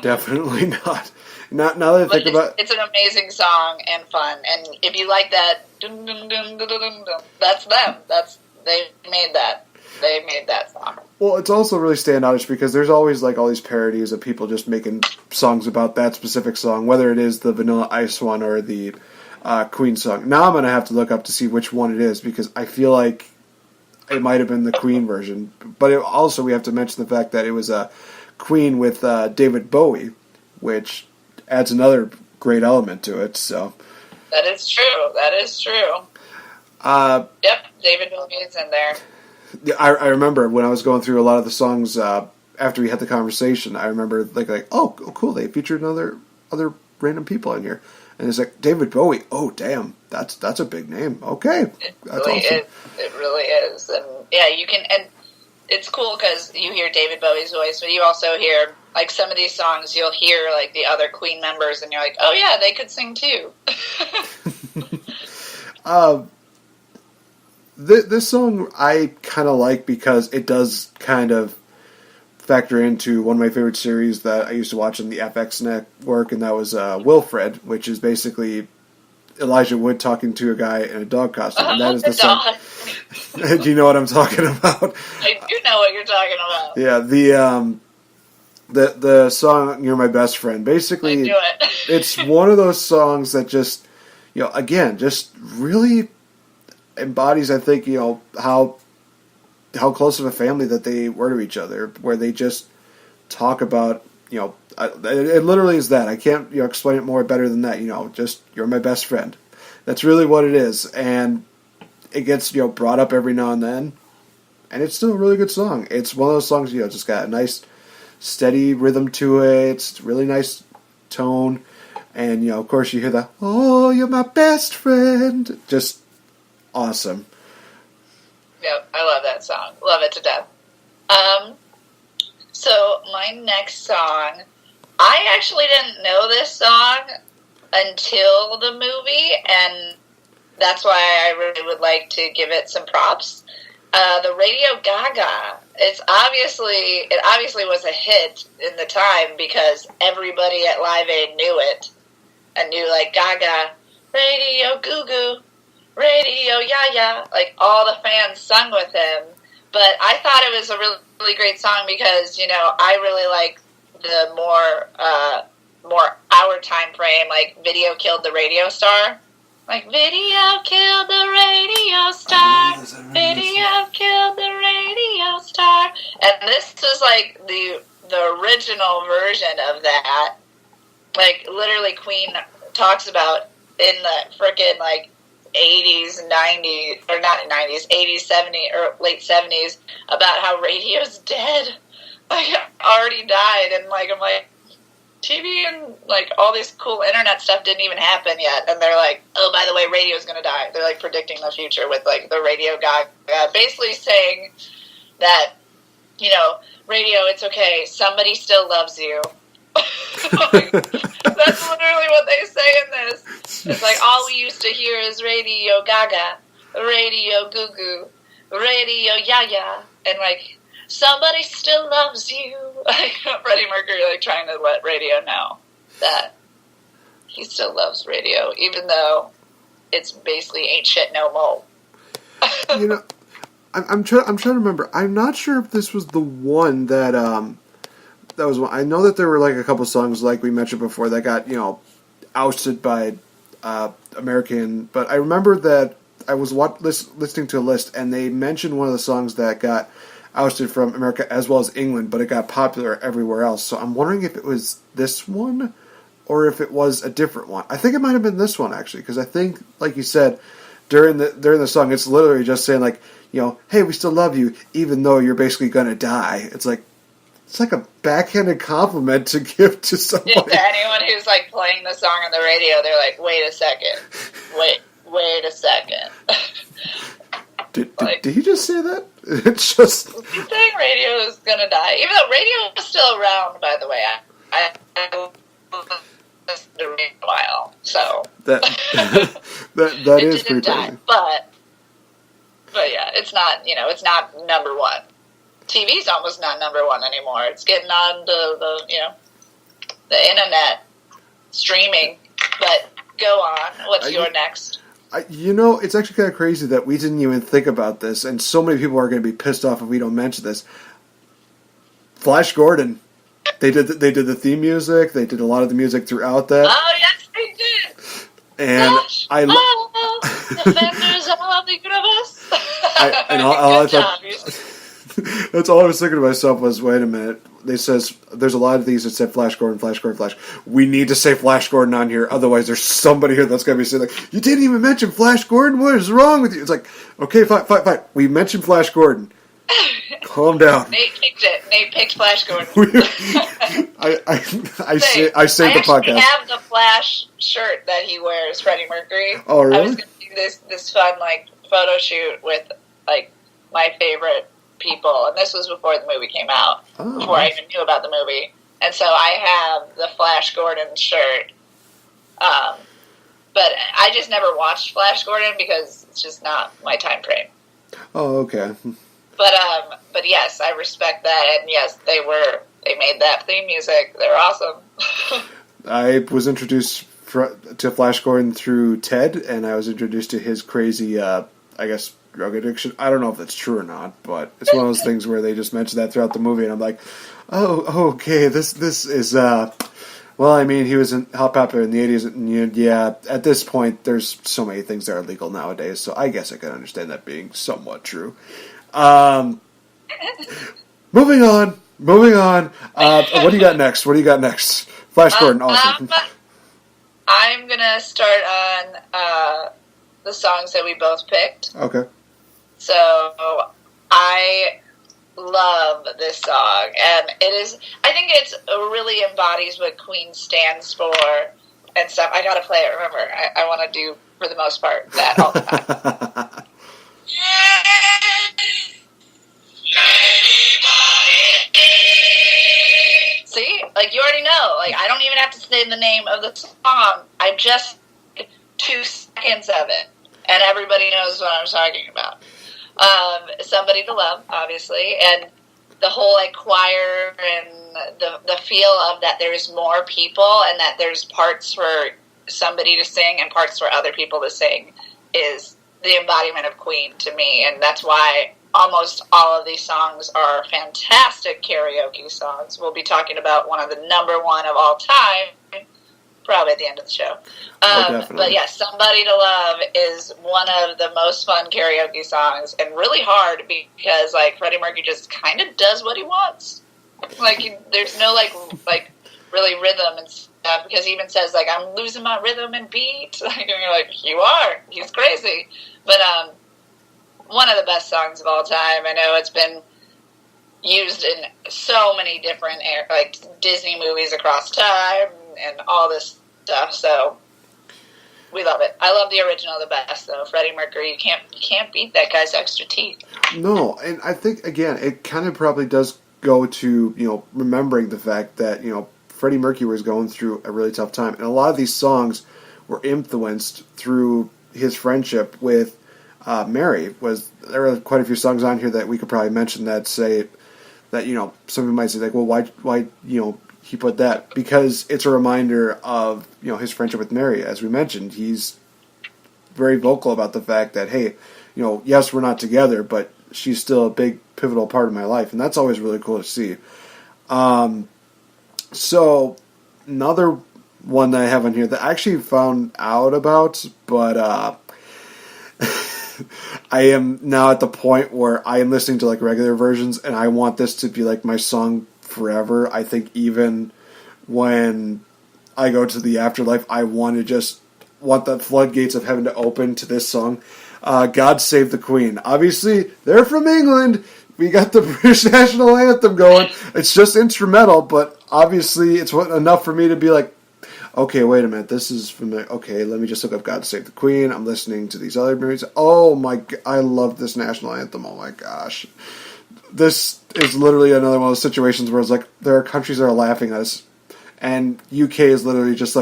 definitely not. Now that I think about it's an amazing song and fun. And if you like that, dun, dun, dun, dun, dun, dun, dun, that's them. They made that. They made that song. Well, it's also really standoutish because there's always like all these parodies of people just making songs about that specific song, whether it is the Vanilla Ice one or the Queen song. Now I'm going to have to look up to see which one it is because I feel like it might have been the Queen version. But also we have to mention the fact that it was a Queen with David Bowie, which adds another great element to it. So that is true. Yep, David Bowie is in there. I remember when I was going through a lot of the songs after we had the conversation. I remember like oh cool, they featured other random people in here, and it's like David Bowie. Oh damn, that's a big name. Okay, that's awesome. It really is, and yeah, you can, and it's cool because you hear David Bowie's voice, but you also hear like some of these songs. You'll hear like the other Queen members, and you're like, oh yeah, they could sing too. This song I kind of like because it does kind of factor into one of my favorite series that I used to watch on the FX network, and that was Wilfred, which is basically Elijah Wood talking to a guy in a dog costume. And that is the song. Do you know what I'm talking about? I do know what you're talking about. Yeah, the song "You're My Best Friend." Basically, I knew it. It's one of those songs that just, again, just really embodies, I think, how close of a family that they were to each other, where they just talk about, it literally is that. I can't, explain it more better than that, just, you're my best friend. That's really what it is, and it gets, brought up every now and then, and it's still a really good song. It's one of those songs, just got a nice, steady rhythm to it, it's really nice tone, and, of course you hear the, oh, you're my best friend, just awesome. Yep, I love that song. Love it to death. So my next song, I actually didn't know this song until the movie, and that's why I really would like to give it some props. The Radio Gaga. It obviously was a hit in the time because everybody at Live Aid knew it and knew like Gaga, Radio Goo Goo, Radio Ya, like all the fans sung with him. But I thought it was a really, really great song because, I really like the more our time frame, like Video Killed the Radio Star. Like, video killed the radio star, video killed the radio star. And this was like the original version of that. Like, literally Queen talks about in the frickin' like 80s, 90s, or not 90s, 80s, 70s, or late 70s, about how radio's dead. Like, already died. And, like, I'm like, TV and, like, all this cool internet stuff didn't even happen yet. And they're like, oh, by the way, radio's gonna die. They're, like, predicting the future with, like, the Radio Gaga. Basically saying that, radio, it's okay. Somebody still loves you. Like, that's literally what they say in this. It's like, all we used to hear is Radio Gaga, Radio Goo Goo, Radio Ya, and like, somebody still loves you. Like, freddie-mercury, like, trying to let radio know that he still loves radio, even though it's basically ain't shit no more. I'm trying to remember. I'm not sure if this was the one that that was one. I know that there were like a couple songs like we mentioned before that got ousted by American, but I remember that I was listening to a list and they mentioned one of the songs that got ousted from America as well as England, but it got popular everywhere else. So I'm wondering if it was this one or if it was a different one. I think it might have been this one actually, because I think, like you said, during the song, it's literally just saying like, hey, we still love you, even though you're basically gonna die. It's like a backhanded compliment to give to somebody. Yeah, to anyone who's like playing the song on the radio, they're like, wait a second. Wait a second. Did he just say that? It's just... He's saying radio is going to die. Even though radio is still around, by the way. I listened to radio a while, so... That is pretty die, crazy. But yeah, it's not, it's not number one TV's almost not number one anymore. It's getting on the internet streaming. But go on. What's your next? It's actually kind of crazy that we didn't even think about this, and so many people are going to be pissed off if we don't mention this. Flash Gordon, they did the theme music. They did a lot of the music throughout that. Oh yes, they did. And Flash, defenders of the universe. That's all I was thinking to myself was, wait a minute. They says there's a lot of these that said Flash Gordon, Flash Gordon, Flash. We need to say Flash Gordon on here, otherwise there's somebody here that's going to be saying like, you didn't even mention Flash Gordon. What is wrong with you? It's like, okay, fine. We mentioned Flash Gordon. Calm down. Nate picked it. Nate picked Flash Gordon. I saved the podcast. I have the Flash shirt that he wears, Freddie Mercury. Oh, really? I was going to do this fun photo shoot with my favorite people, and this was before the movie came out, before I even knew about the movie. And so I have the Flash Gordon shirt. But I just never watched Flash Gordon because it's just not my time frame. Oh, okay. But yes, I respect that, and yes, they made that theme music. They're awesome. I was introduced to Flash Gordon through Ted, and I was introduced to his crazy, drug addiction. I don't know if that's true or not, but it's one of those things where they just mention that throughout the movie, and I'm like, oh, okay, this is, well, I mean, he was hot popular in the 80s, and yeah, at this point, there's so many things that are legal nowadays, so I guess I can understand that being somewhat true. Moving on. What do you got next? Flash Gordon, awesome. I'm gonna start on the songs that we both picked. Okay. So I love this song, and I think it really embodies what Queen stands for and stuff. I gotta play it. Remember, I want to do, for the most part, that all the time. See? You already know. I don't even have to say the name of the song. I just 2 seconds of it, and everybody knows what I'm talking about. Somebody to Love, obviously, and the whole choir and the feel of that there's more people and that there's parts for somebody to sing and parts for other people to sing is the embodiment of Queen to me, and that's why almost all of these songs are fantastic karaoke songs. We'll be talking about one of the number one of all time, probably at the end of the show. But yeah, Somebody to Love is one of the most fun karaoke songs, and really hard because Freddie Mercury just kind of does what he wants. There's no really rhythm and stuff, because he even says I'm losing my rhythm and beat. And you're like, you are. He's crazy. But one of the best songs of all time. I know it's been used in so many different Disney movies across time and all this stuff. So we love it. I love the original the best, though. Freddie Mercury, you can't beat that guy's extra teeth. No, and I think again it kind of probably does go to remembering the fact that Freddie Mercury was going through a really tough time, and a lot of these songs were influenced through his friendship with Mary. There are quite a few songs on here that we could probably mention that say that some people might say well, why he put that, because it's a reminder of his friendship with Mary. As we mentioned, he's very vocal about the fact that, hey, yes, we're not together, but she's still a big pivotal part of my life, and that's always really cool to see. So another one that I have on here that I actually found out about, but I am now at the point where I am listening to regular versions, and I want this to be my song forever. I think even when I go to the afterlife, I want the floodgates of heaven to open to this song. God Save the Queen. Obviously, they're from England. We got the British national anthem going. It's just instrumental, but obviously it's enough for me to be okay, wait a minute, this is familiar. Okay, let me just look up God Save the Queen. I'm listening to these other movies. Oh my, I love this national anthem. Oh my gosh. This is literally another one of those situations where it's there are countries that are laughing at us, and UK is literally just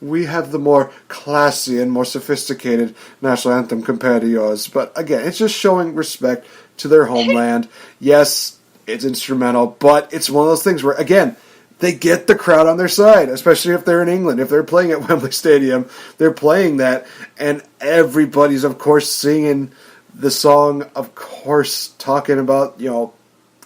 we have the more classy and more sophisticated national anthem compared to yours. But again, it's just showing respect to their homeland. Yes, It's instrumental, but it's one of those things where, again, they get the crowd on their side, especially if they're in England. If they're playing at Wembley Stadium, they're playing that, and everybody's, of course, singing the song, of course, talking about,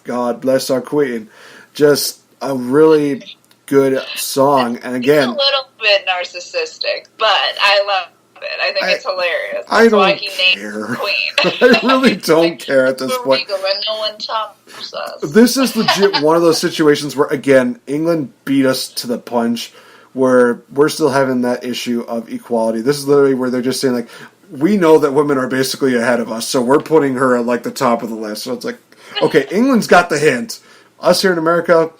God bless our Queen. Just a really good song, and again... It's a little bit narcissistic, but I love it. I think it's hilarious. I That's don't why he care. named Queen. I really don't care at this point. When no one tops us. This is legit one of those situations where, again, England beat us to the punch, where we're still having that issue of equality. This is literally where they're just saying, like, we know that women are basically ahead of us, so we're putting her at, like, the top of the list. So it's like, okay, England's got the hint. Us here in America,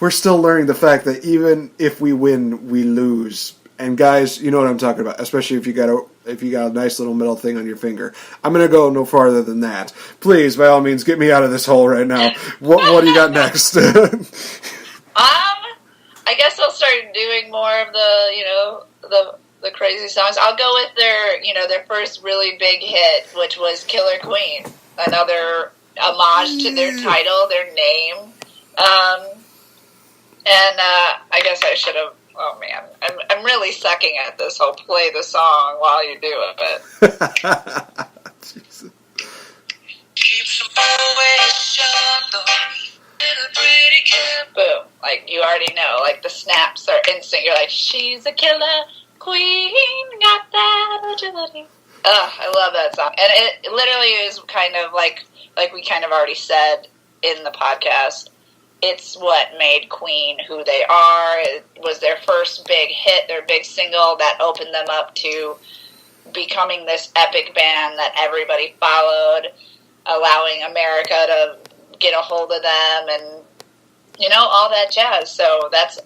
we're still learning the fact that even if we win, we lose. And guys, you know what I'm talking about, especially if you got a nice little metal thing on your finger. I'm gonna go no farther than that. Please, by all means, get me out of this hole right now. What do you got next? I guess I'll start doing more of the crazy songs. I'll go with their first really big hit, which was Killer Queen. Another homage to their title, their name. And I guess I should have. Oh man, I'm really sucking at this whole play the song while you do it. Jesus. Boom! Like you already know. Like the snaps are instant. You're like, she's a killer queen, got that agility. I love that song, and it literally is kind of like we kind of already said in the podcast. It's what made Queen who they are. It was their first big hit, their big single that opened them up to becoming this epic band that everybody followed, allowing America to get a hold of them and, all that jazz. So that's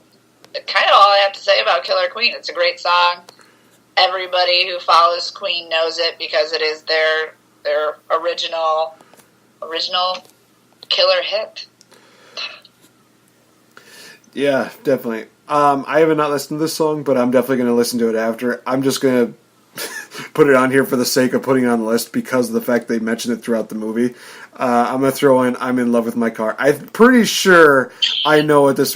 kind of all I have to say about Killer Queen. It's a great song. Everybody who follows Queen knows it because it is their original killer hit. Yeah, definitely. I haven't not listened to this song, but I'm definitely going to listen to it after. I'm just going to put it on here for the sake of putting it on the list because of the fact they mentioned it throughout the movie. I'm going to throw in "I'm in Love with My Car." I'm pretty sure I know what this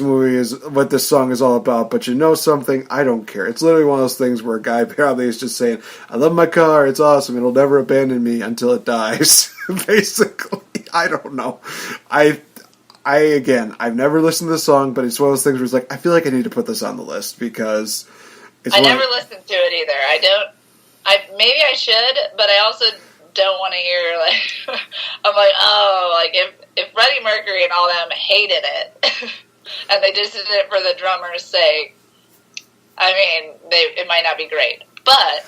song is all about, but you know something? I don't care. It's literally one of those things where a guy probably is just saying, "I love my car. It's awesome. It'll never abandon me until it dies." Basically, I don't know. I've never listened to the song, but it's one of those things where it's like, I feel like I need to put this on the list because it's... I never listened to it either. Maybe I should, but I also don't want to hear, like, I'm like, if Freddie Mercury and all them hated it, and they just did it for the drummer's sake, I mean, it might not be great. But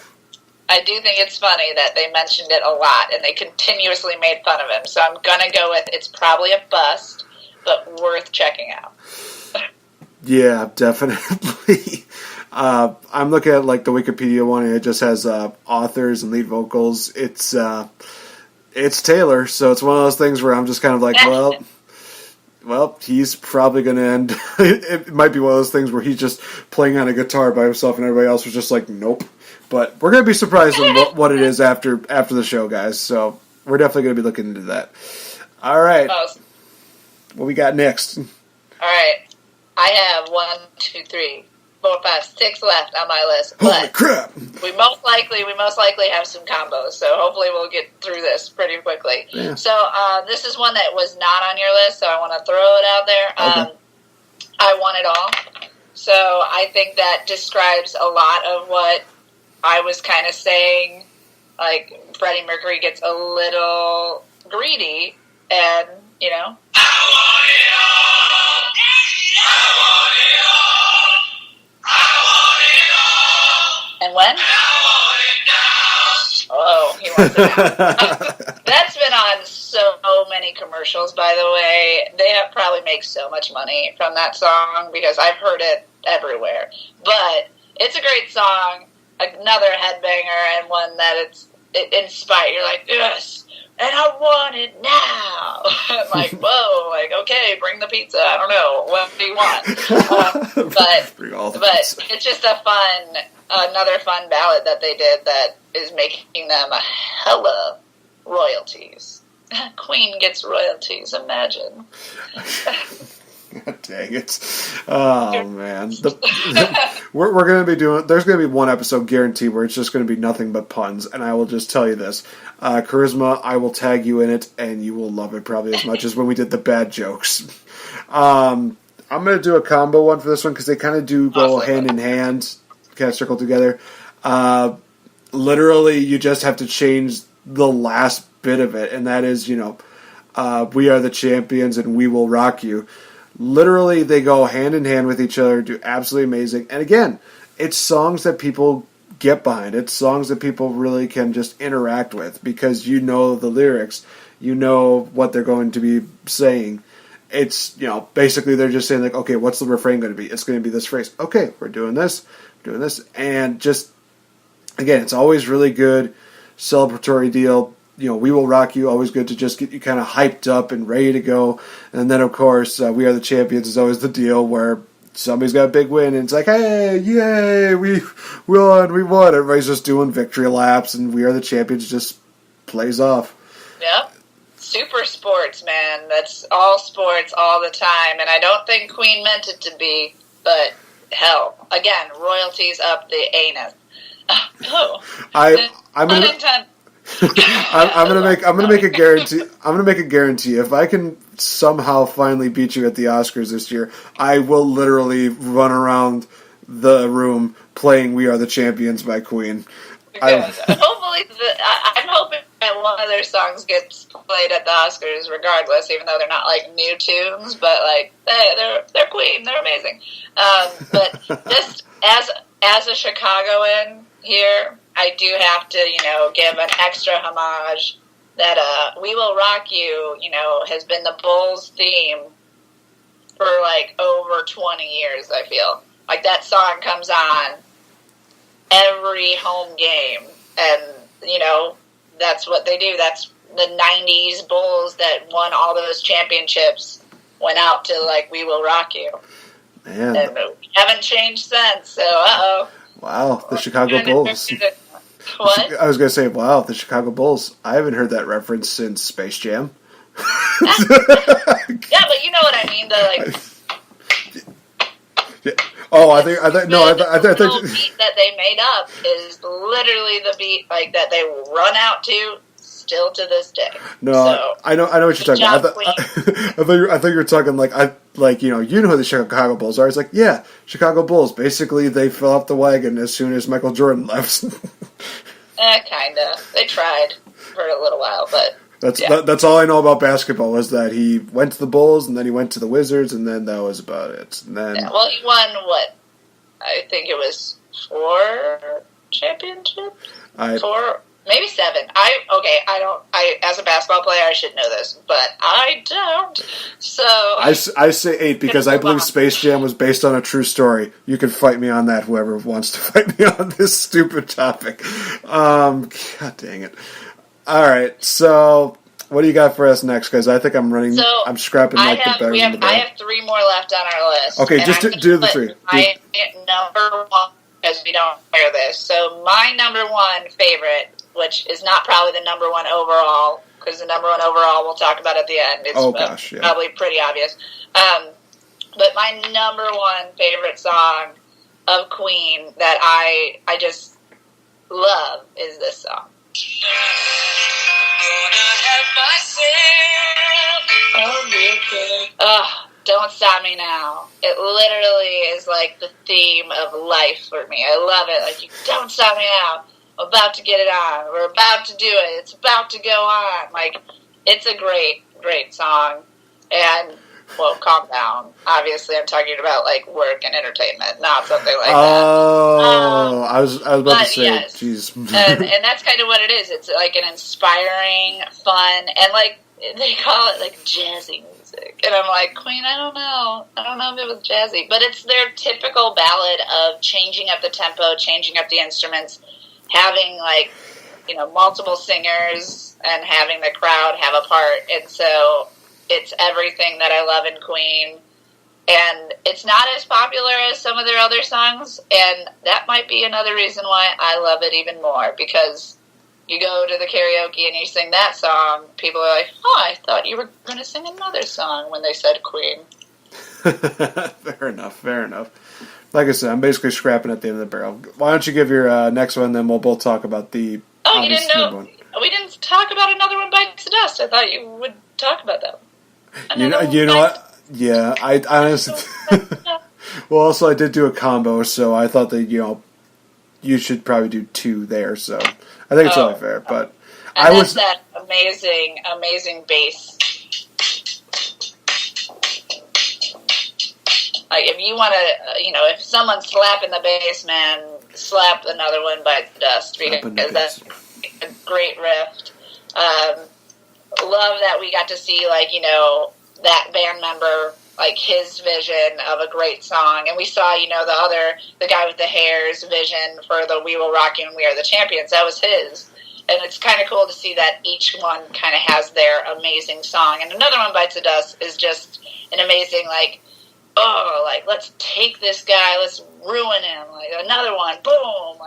I do think it's funny that they mentioned it a lot, and they continuously made fun of him. So I'm going to go with it's probably a bust, but worth checking out. Yeah, definitely. I'm looking at like the Wikipedia one, and it just has authors and lead vocals. It's Taylor, so it's one of those things where I'm just kind of like, well, he's probably going to end. It might be one of those things where he's just playing on a guitar by himself, and everybody else was just like, nope. But we're going to be surprised on what it is after the show, guys. So we're definitely going to be looking into that. All right. What we got next? All right. I have 1, 2, 3, 4, 5, 6 left on my list. Holy crap! We most likely have some combos, so hopefully we'll get through this pretty quickly. Yeah. So this is one that was not on your list, so I want to throw it out there. Okay. I Want It All. So I think that describes a lot of what I was kind of saying. Like, Freddie Mercury gets a little greedy, and, you know... I want it all! I want it all! I want it all! And when? I want it now! Oh, he wants it now. That's been on so many commercials, by the way. They have probably make so much money from that song because I've heard it everywhere. But it's a great song, another headbanger, and one that it inspires. You're like, yes! And I want it now. I'm like, whoa, like, okay, bring the pizza. I don't know. What do you want? But it's just another fun ballad that they did that is making them a hella royalties. Queen gets royalties, imagine. God dang it. Oh, man. We're going to be there's going to be one episode guaranteed where it's just going to be nothing but puns, and I will just tell you this. Charisma, I will tag you in it, and you will love it probably as much as when we did the bad jokes. I'm going to do a combo one for this one because they kind of do go hand in hand, kind of circle together. Literally, you just have to change the last bit of it, and that is, we are the champions and we will rock you. Literally, they go hand in hand with each other, do absolutely amazing. And again, it's songs that people get behind. It's songs that people really can just interact with because you know the lyrics. You know what they're going to be saying. It's, basically they're just saying, like, okay, what's the refrain going to be? It's going to be this phrase. Okay, we're doing this. And just, again, it's always really good, celebratory deal. We will rock you, always good to just get you kind of hyped up and ready to go. And then, of course, we are the champions is always the deal where somebody's got a big win and it's like, hey, yay, we won. Everybody's just doing victory laps and we are the champions just plays off. Yep. Super sports, man. That's all sports all the time. And I don't think Queen meant it to be, but hell, again, royalties up the anus. I'm gonna make a guarantee. I'm gonna make a guarantee. If I can somehow finally beat you at the Oscars this year, I will literally run around the room playing "We Are the Champions" by Queen. Hopefully, I'm hoping that one of their songs gets played at the Oscars, regardless, even though they're not like new tunes. But like they're Queen, they're amazing. But just as a Chicagoan here, I do have to, give an extra homage that "We Will Rock You," has been the Bulls theme for like over 20 years. I feel like that song comes on every home game, and that's what they do. That's the 90s Bulls that won all those championships went out to like "We Will Rock You." Man. And we haven't changed since, so wow, the Chicago Bulls. What? I was going to say, wow, the Chicago Bulls. I haven't heard that reference since Space Jam. Yeah, but you know what I mean. The beat that they made up is literally the beat like that they run out to still to this day. No, so, I know what you're talking about. I thought you were talking like you know who the Chicago Bulls are. It's like, yeah, Chicago Bulls. Basically, they fell off the wagon as soon as Michael Jordan left. Kinda. They tried for a little while, but that's all I know about basketball was that he went to the Bulls and then he went to the Wizards and then that was about it. And then well, he won what? I think it was 4 championships. 4. Maybe 7. I as a basketball player, I should know this, but I don't. So I say 8 because I believe Space Jam was based on a true story. You can fight me on that, whoever wants to fight me on this stupid topic. God dang it. All right, so what do you got for us next? Because I think I'm scrapping like the bear in the bed. I have 3 more left on our list. Okay, just do the 3. My number 1, because we don't hear this. So my number 1 favorite, which is not probably the number 1 overall, because the number 1 overall we'll talk about at the end. It's probably pretty obvious. But my number 1 favorite song of Queen that I just love is this song. Don't Stop Me Now. It literally is like the theme of life for me. I love it. Like, you don't stop me now. I'm about to get it on. We're about to do it. It's about to go on. Like, it's a great, great song. And, well, calm down. Obviously, I'm talking about, like, work and entertainment, not something like that. Oh, I was about to say, yes. Jeez. and that's kind of what it is. It's, like, an inspiring, fun, and, like, they call it, like, jazzy music. And I'm like, Queen, I don't know if it was jazzy. But it's their typical ballad of changing up the tempo, changing up the instruments, having, like, multiple singers and having the crowd have a part. And so it's everything that I love in Queen. And it's not as popular as some of their other songs. And that might be another reason why I love it even more. Because you go to the karaoke and you sing that song, people are like, oh, I thought you were going to sing another song when they said Queen. Fair enough. Like I said, I'm basically scrapping at the end of the barrel. Why don't you give your next one, then we'll both talk about the you didn't know? One. We didn't talk about Another One Bites the Dust. I thought you would talk about that one. You know what? Yeah, I honestly... Well, also, I did do a combo, so I thought that, you should probably do 2 there, so I think it's only fair, but... And that's that amazing, amazing bass. Like, if you want to, if someone's slapping the bass, man, slap Another One Bites the Dust, because that's a great riff. Love that we got to see, that band member, his vision of a great song. And we saw, the guy with the hair's vision for the We Will Rock You and We Are the Champions. That was his. And it's kind of cool to see that each one kind of has their amazing song. And Another One Bites the Dust is just an amazing, let's take this guy, let's ruin him. Another one, boom,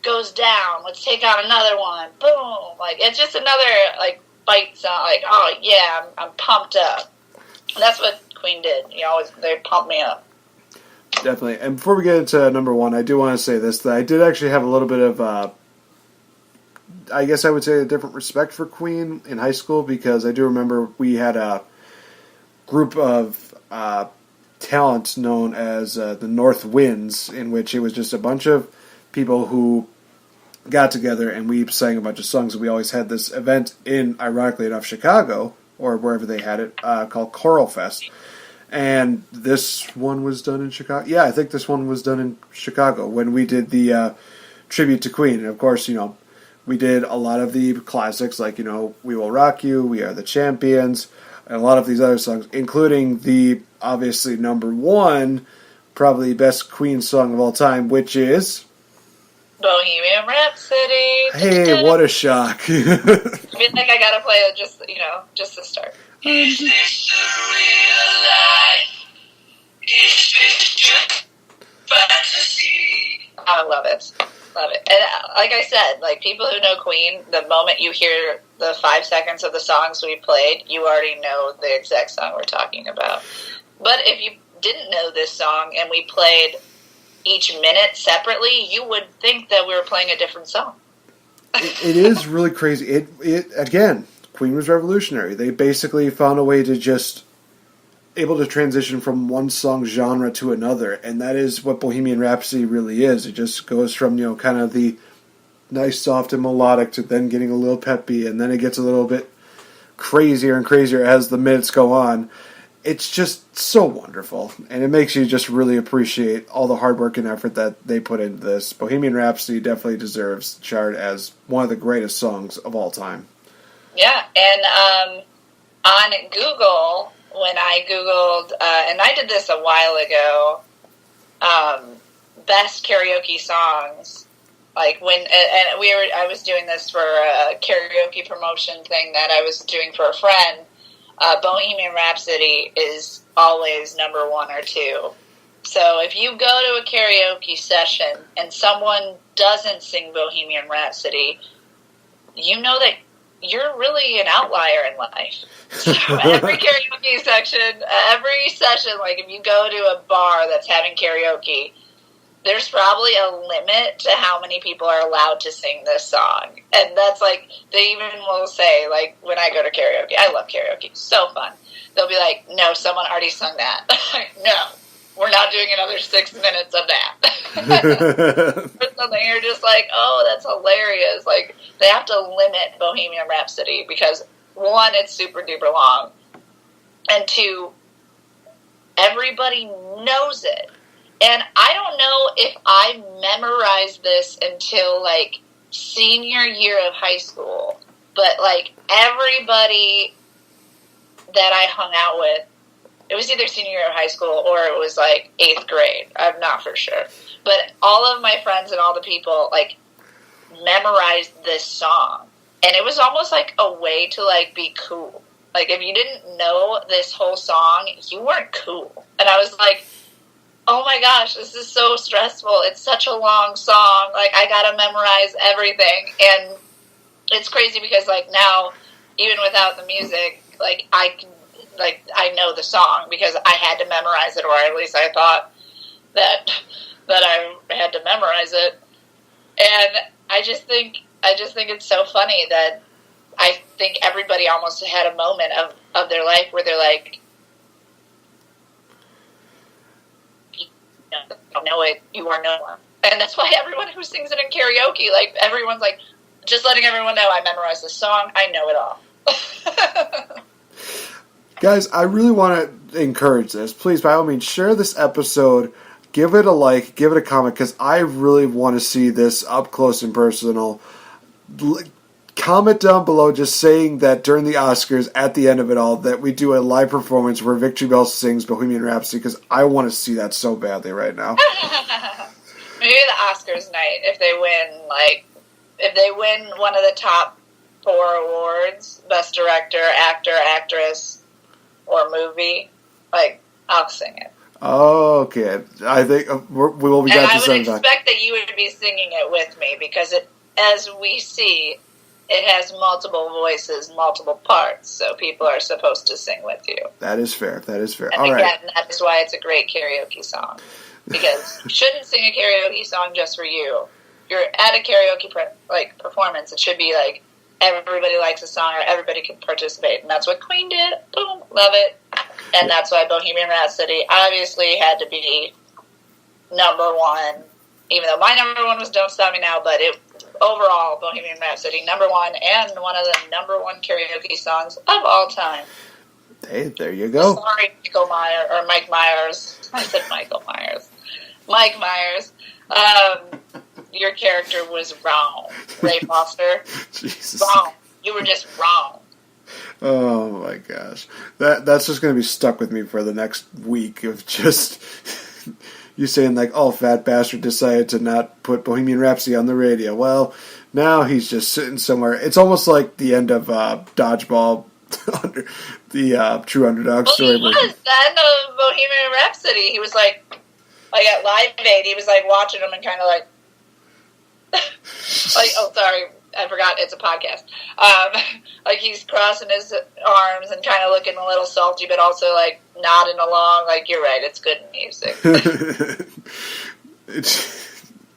goes down. Let's take out another one, boom. It's just another, bite song. Oh, yeah, I'm pumped up. And that's what Queen did. They pumped me up. Definitely. And before we get into number 1, I do want to say this, that I did actually have a little bit of, I guess I would say, a different respect for Queen in high school, because I do remember we had a group of talent known as the North Winds, in which it was just a bunch of people who got together and we sang a bunch of songs. We always had this event in, ironically enough, Chicago, or wherever they had it, called Choral Fest. And this one was done in Chicago. Yeah, I think this one was done in Chicago when we did the tribute to Queen. And of course, we did a lot of the classics like, We Will Rock You, We Are the Champions, and a lot of these other songs, including the, obviously, number 1, probably best Queen song of all time, which is... Bohemian Rhapsody. Hey, what a shock. I gotta play it just to start. Is this the real life? Is this just fantasy? I love it. Love it. And like I said, people who know Queen, the moment you hear the 5 seconds of the songs we played, you already know the exact song we're talking about. But if you didn't know this song and we played each minute separately, you would think that we were playing a different song. It is really crazy. It again, Queen was revolutionary. They basically found a way to just able to transition from one song genre to another, and that is what Bohemian Rhapsody really is. It just goes from, kind of the nice, soft and melodic to then getting a little peppy, and then it gets a little bit crazier and crazier as the minutes go on. It's just so wonderful, and it makes you just really appreciate all the hard work and effort that they put into this. Bohemian Rhapsody definitely deserves chart as one of the greatest songs of all time. Yeah, and on Google, when I Googled, and I did this a while ago, best karaoke songs, I was doing this for a karaoke promotion thing that I was doing for a friend. Bohemian Rhapsody is always number 1 or 2. So if you go to a karaoke session and someone doesn't sing Bohemian Rhapsody, you know that you're really an outlier in life. So every karaoke section, every session, if you go to a bar that's having karaoke, there's probably a limit to how many people are allowed to sing this song. And that's they even will say, when I go to karaoke, I love karaoke, it's so fun. They'll be like, no, someone already sung that. No, we're not doing another 6 minutes of that. Or something, you're just oh, that's hilarious. They have to limit Bohemian Rhapsody because, 1, it's super duper long, and 2, everybody knows it. And I don't know if I memorized this until, senior year of high school. But, everybody that I hung out with, it was either senior year of high school or it was, 8th grade. I'm not for sure. But all of my friends and all the people, memorized this song. And it was almost, a way to, be cool. If you didn't know this whole song, you weren't cool. And I was oh my gosh, this is so stressful. It's such a long song. I gotta memorize everything. And it's crazy because, like, now, even without the music, like, I know the song because I had to memorize it, or at least I thought that I had to memorize it. And I just think it's so funny that I think everybody almost had a moment of their life where they're like, you don't know it, you are no one. And that's why everyone who sings it in karaoke, like, everyone's like, just letting everyone know I memorized this song, I know it all. Guys, I really want to encourage this. Please, by all means, share this episode. Give it a like. Give it a comment, because I really want to see this up close and personal. Comment down below just saying that during the Oscars, at the end of it all, that we do a live performance where Victory Bell sings Bohemian Rhapsody, because I want to see that so badly right now. Maybe the Oscars night, if they win one of the top 4 awards, Best Director, Actor, Actress, or Movie, like, I'll sing it. Oh, okay. I think we will be back to I would expect that you would be singing it with me, because it, as we see, it has multiple voices, multiple parts, so people are supposed to sing with you. That is fair. And all again, right. That is why it's a great karaoke song. Because you shouldn't sing a karaoke song just for you. If you're at a karaoke performance, it should be like everybody likes a song or everybody can participate. And that's what Queen did. Boom. Love it. And that's why Bohemian Rhapsody obviously had to be number 1. Even though my number 1 was Don't Stop Me Now, but overall, Bohemian Rhapsody, number 1, and one of the number 1 karaoke songs of all time. Hey, there you go. Sorry, Mike Myers. I said Michael Myers. Mike Myers. Your character was wrong, Ray Foster. Jesus. Wrong. You were just wrong. Oh my gosh. That's just going to be stuck with me for the next week of just you saying like, oh, fat bastard decided to not put Bohemian Rhapsody on the radio. Well, now he's just sitting somewhere. It's almost like the end of Dodgeball, under the True Underdog story. He was the end of Bohemian Rhapsody. He was like at Live Aid, he was like watching them and kind of like, like, oh, sorry, I forgot it's a podcast. Like he's crossing his arms and kind of looking a little salty, but also like nodding along. Like, you're right, it's good music.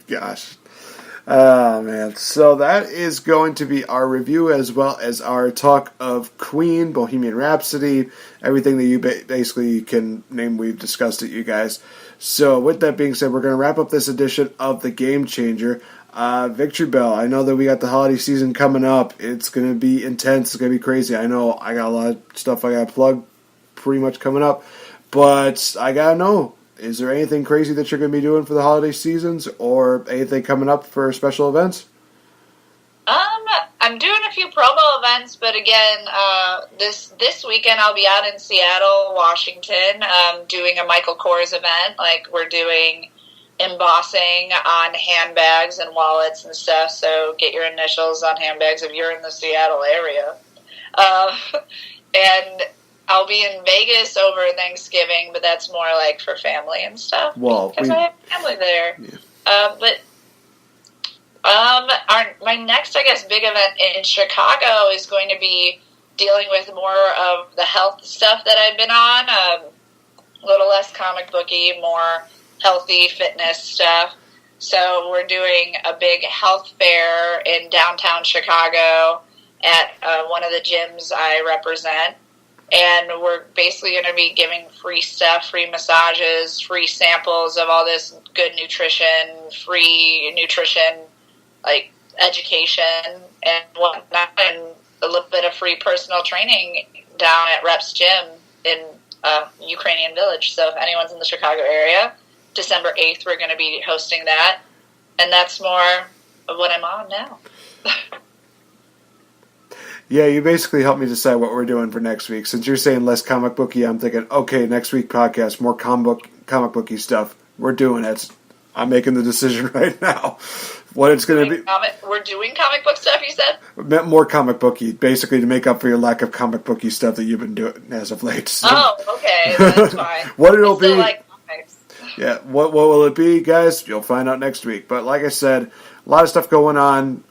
Gosh. Oh, man. So that is going to be our review as well as our talk of Queen, Bohemian Rhapsody, everything that you basically can name. We've discussed it, you guys. So with that being said, we're going to wrap up this edition of The Game Changer. Victory Bell, I know that we got the holiday season coming up. It's going to be intense. It's going to be crazy. I know I got a lot of stuff I got to plug pretty much coming up. But I got to know, is there anything crazy that you're going to be doing for the holiday seasons or anything coming up for special events? I'm doing a few promo events, but again, this weekend I'll be out in Seattle, Washington, doing a Michael Kors event. Like, we're doing embossing on handbags and wallets and stuff, so get your initials on handbags if you're in the Seattle area. And I'll be in Vegas over Thanksgiving, but that's more like for family and stuff. Well, because I have family there. Yeah. My next, I guess, big event in Chicago is going to be dealing with more of the health stuff that I've been on. A little less comic booky, more healthy fitness stuff. So we're doing a big health fair in downtown Chicago at one of the gyms I represent. And we're basically going to be giving free stuff, free massages, free samples of all this good nutrition, free nutrition, like education and whatnot, and a little bit of free personal training down at Rep's Gym in Ukrainian Village. So if anyone's in the Chicago area, December 8th, we're going to be hosting that. And that's more of what I'm on now. Yeah, you basically helped me decide what we're doing for next week. Since you're saying less comic booky, I'm thinking, okay, next week podcast, more comic booky stuff. We're doing it. I'm making the decision right now. What it's going to be. We're doing comic book stuff, you said? More comic booky, basically to make up for your lack of comic booky stuff that you've been doing as of late. So. Oh, okay, that's fine. What it'll be. Like comics. Yeah, what will it be, guys? You'll find out next week. But like I said, a lot of stuff going on.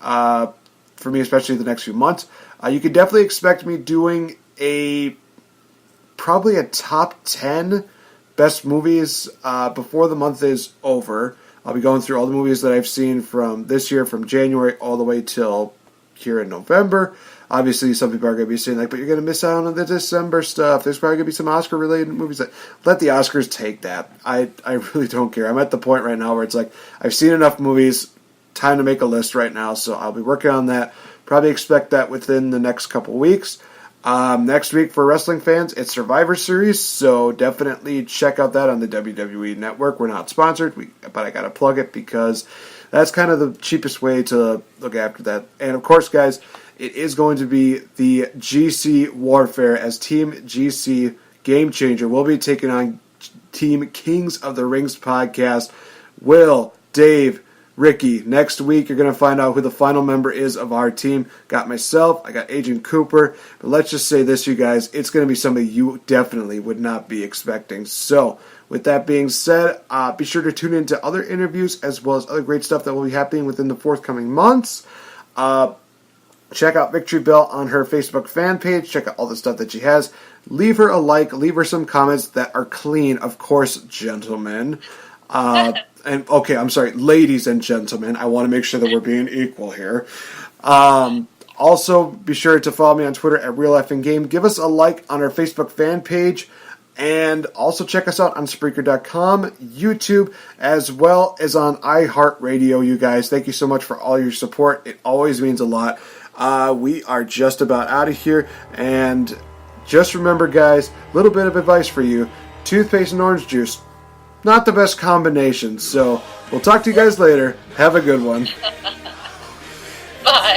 for me, especially the next few months. You can definitely expect me doing probably a top 10 best movies before the month is over. I'll be going through all the movies that I've seen from this year, from January all the way till here in November. Obviously, some people are going to be saying, like, but you're going to miss out on the December stuff. There's probably going to be some Oscar-related movies. Let the Oscars take that. I really don't care. I'm at the point right now where it's like, I've seen enough movies, time to make a list right now, so I'll be working on that. Probably expect that within the next couple weeks. Next week for wrestling fans, it's Survivor Series, so definitely check out that on the WWE Network. We're not sponsored, but I got to plug it because that's kind of the cheapest way to look after that. And of course, guys, it is going to be the GC Warfare as Team GC Game Changer. We'll be taking on Team Kings of the Rings podcast. Will, Dave, Ricky. Next week, you're going to find out who the final member is of our team. Got myself, I got Agent Cooper. But let's just say this, you guys, it's going to be somebody you definitely would not be expecting. So, with that being said, be sure to tune into other interviews as well as other great stuff that will be happening within the forthcoming months. Check out Victory Bell on her Facebook fan page. Check out all the stuff that she has. Leave her a like. Leave her some comments that are clean, of course, gentlemen. And okay, I'm sorry, ladies and gentlemen. I want to make sure that we're being equal here. Also, be sure to follow me on Twitter at RealFNGame. Give us a like on our Facebook fan page. And also check us out on Spreaker.com, YouTube, as well as on iHeartRadio, you guys. Thank you so much for all your support. It always means a lot. We are just about out of here. And just remember, guys, a little bit of advice for you. Toothpaste and orange juice, not the best combination. So we'll talk to you guys later. Have a good one. Bye.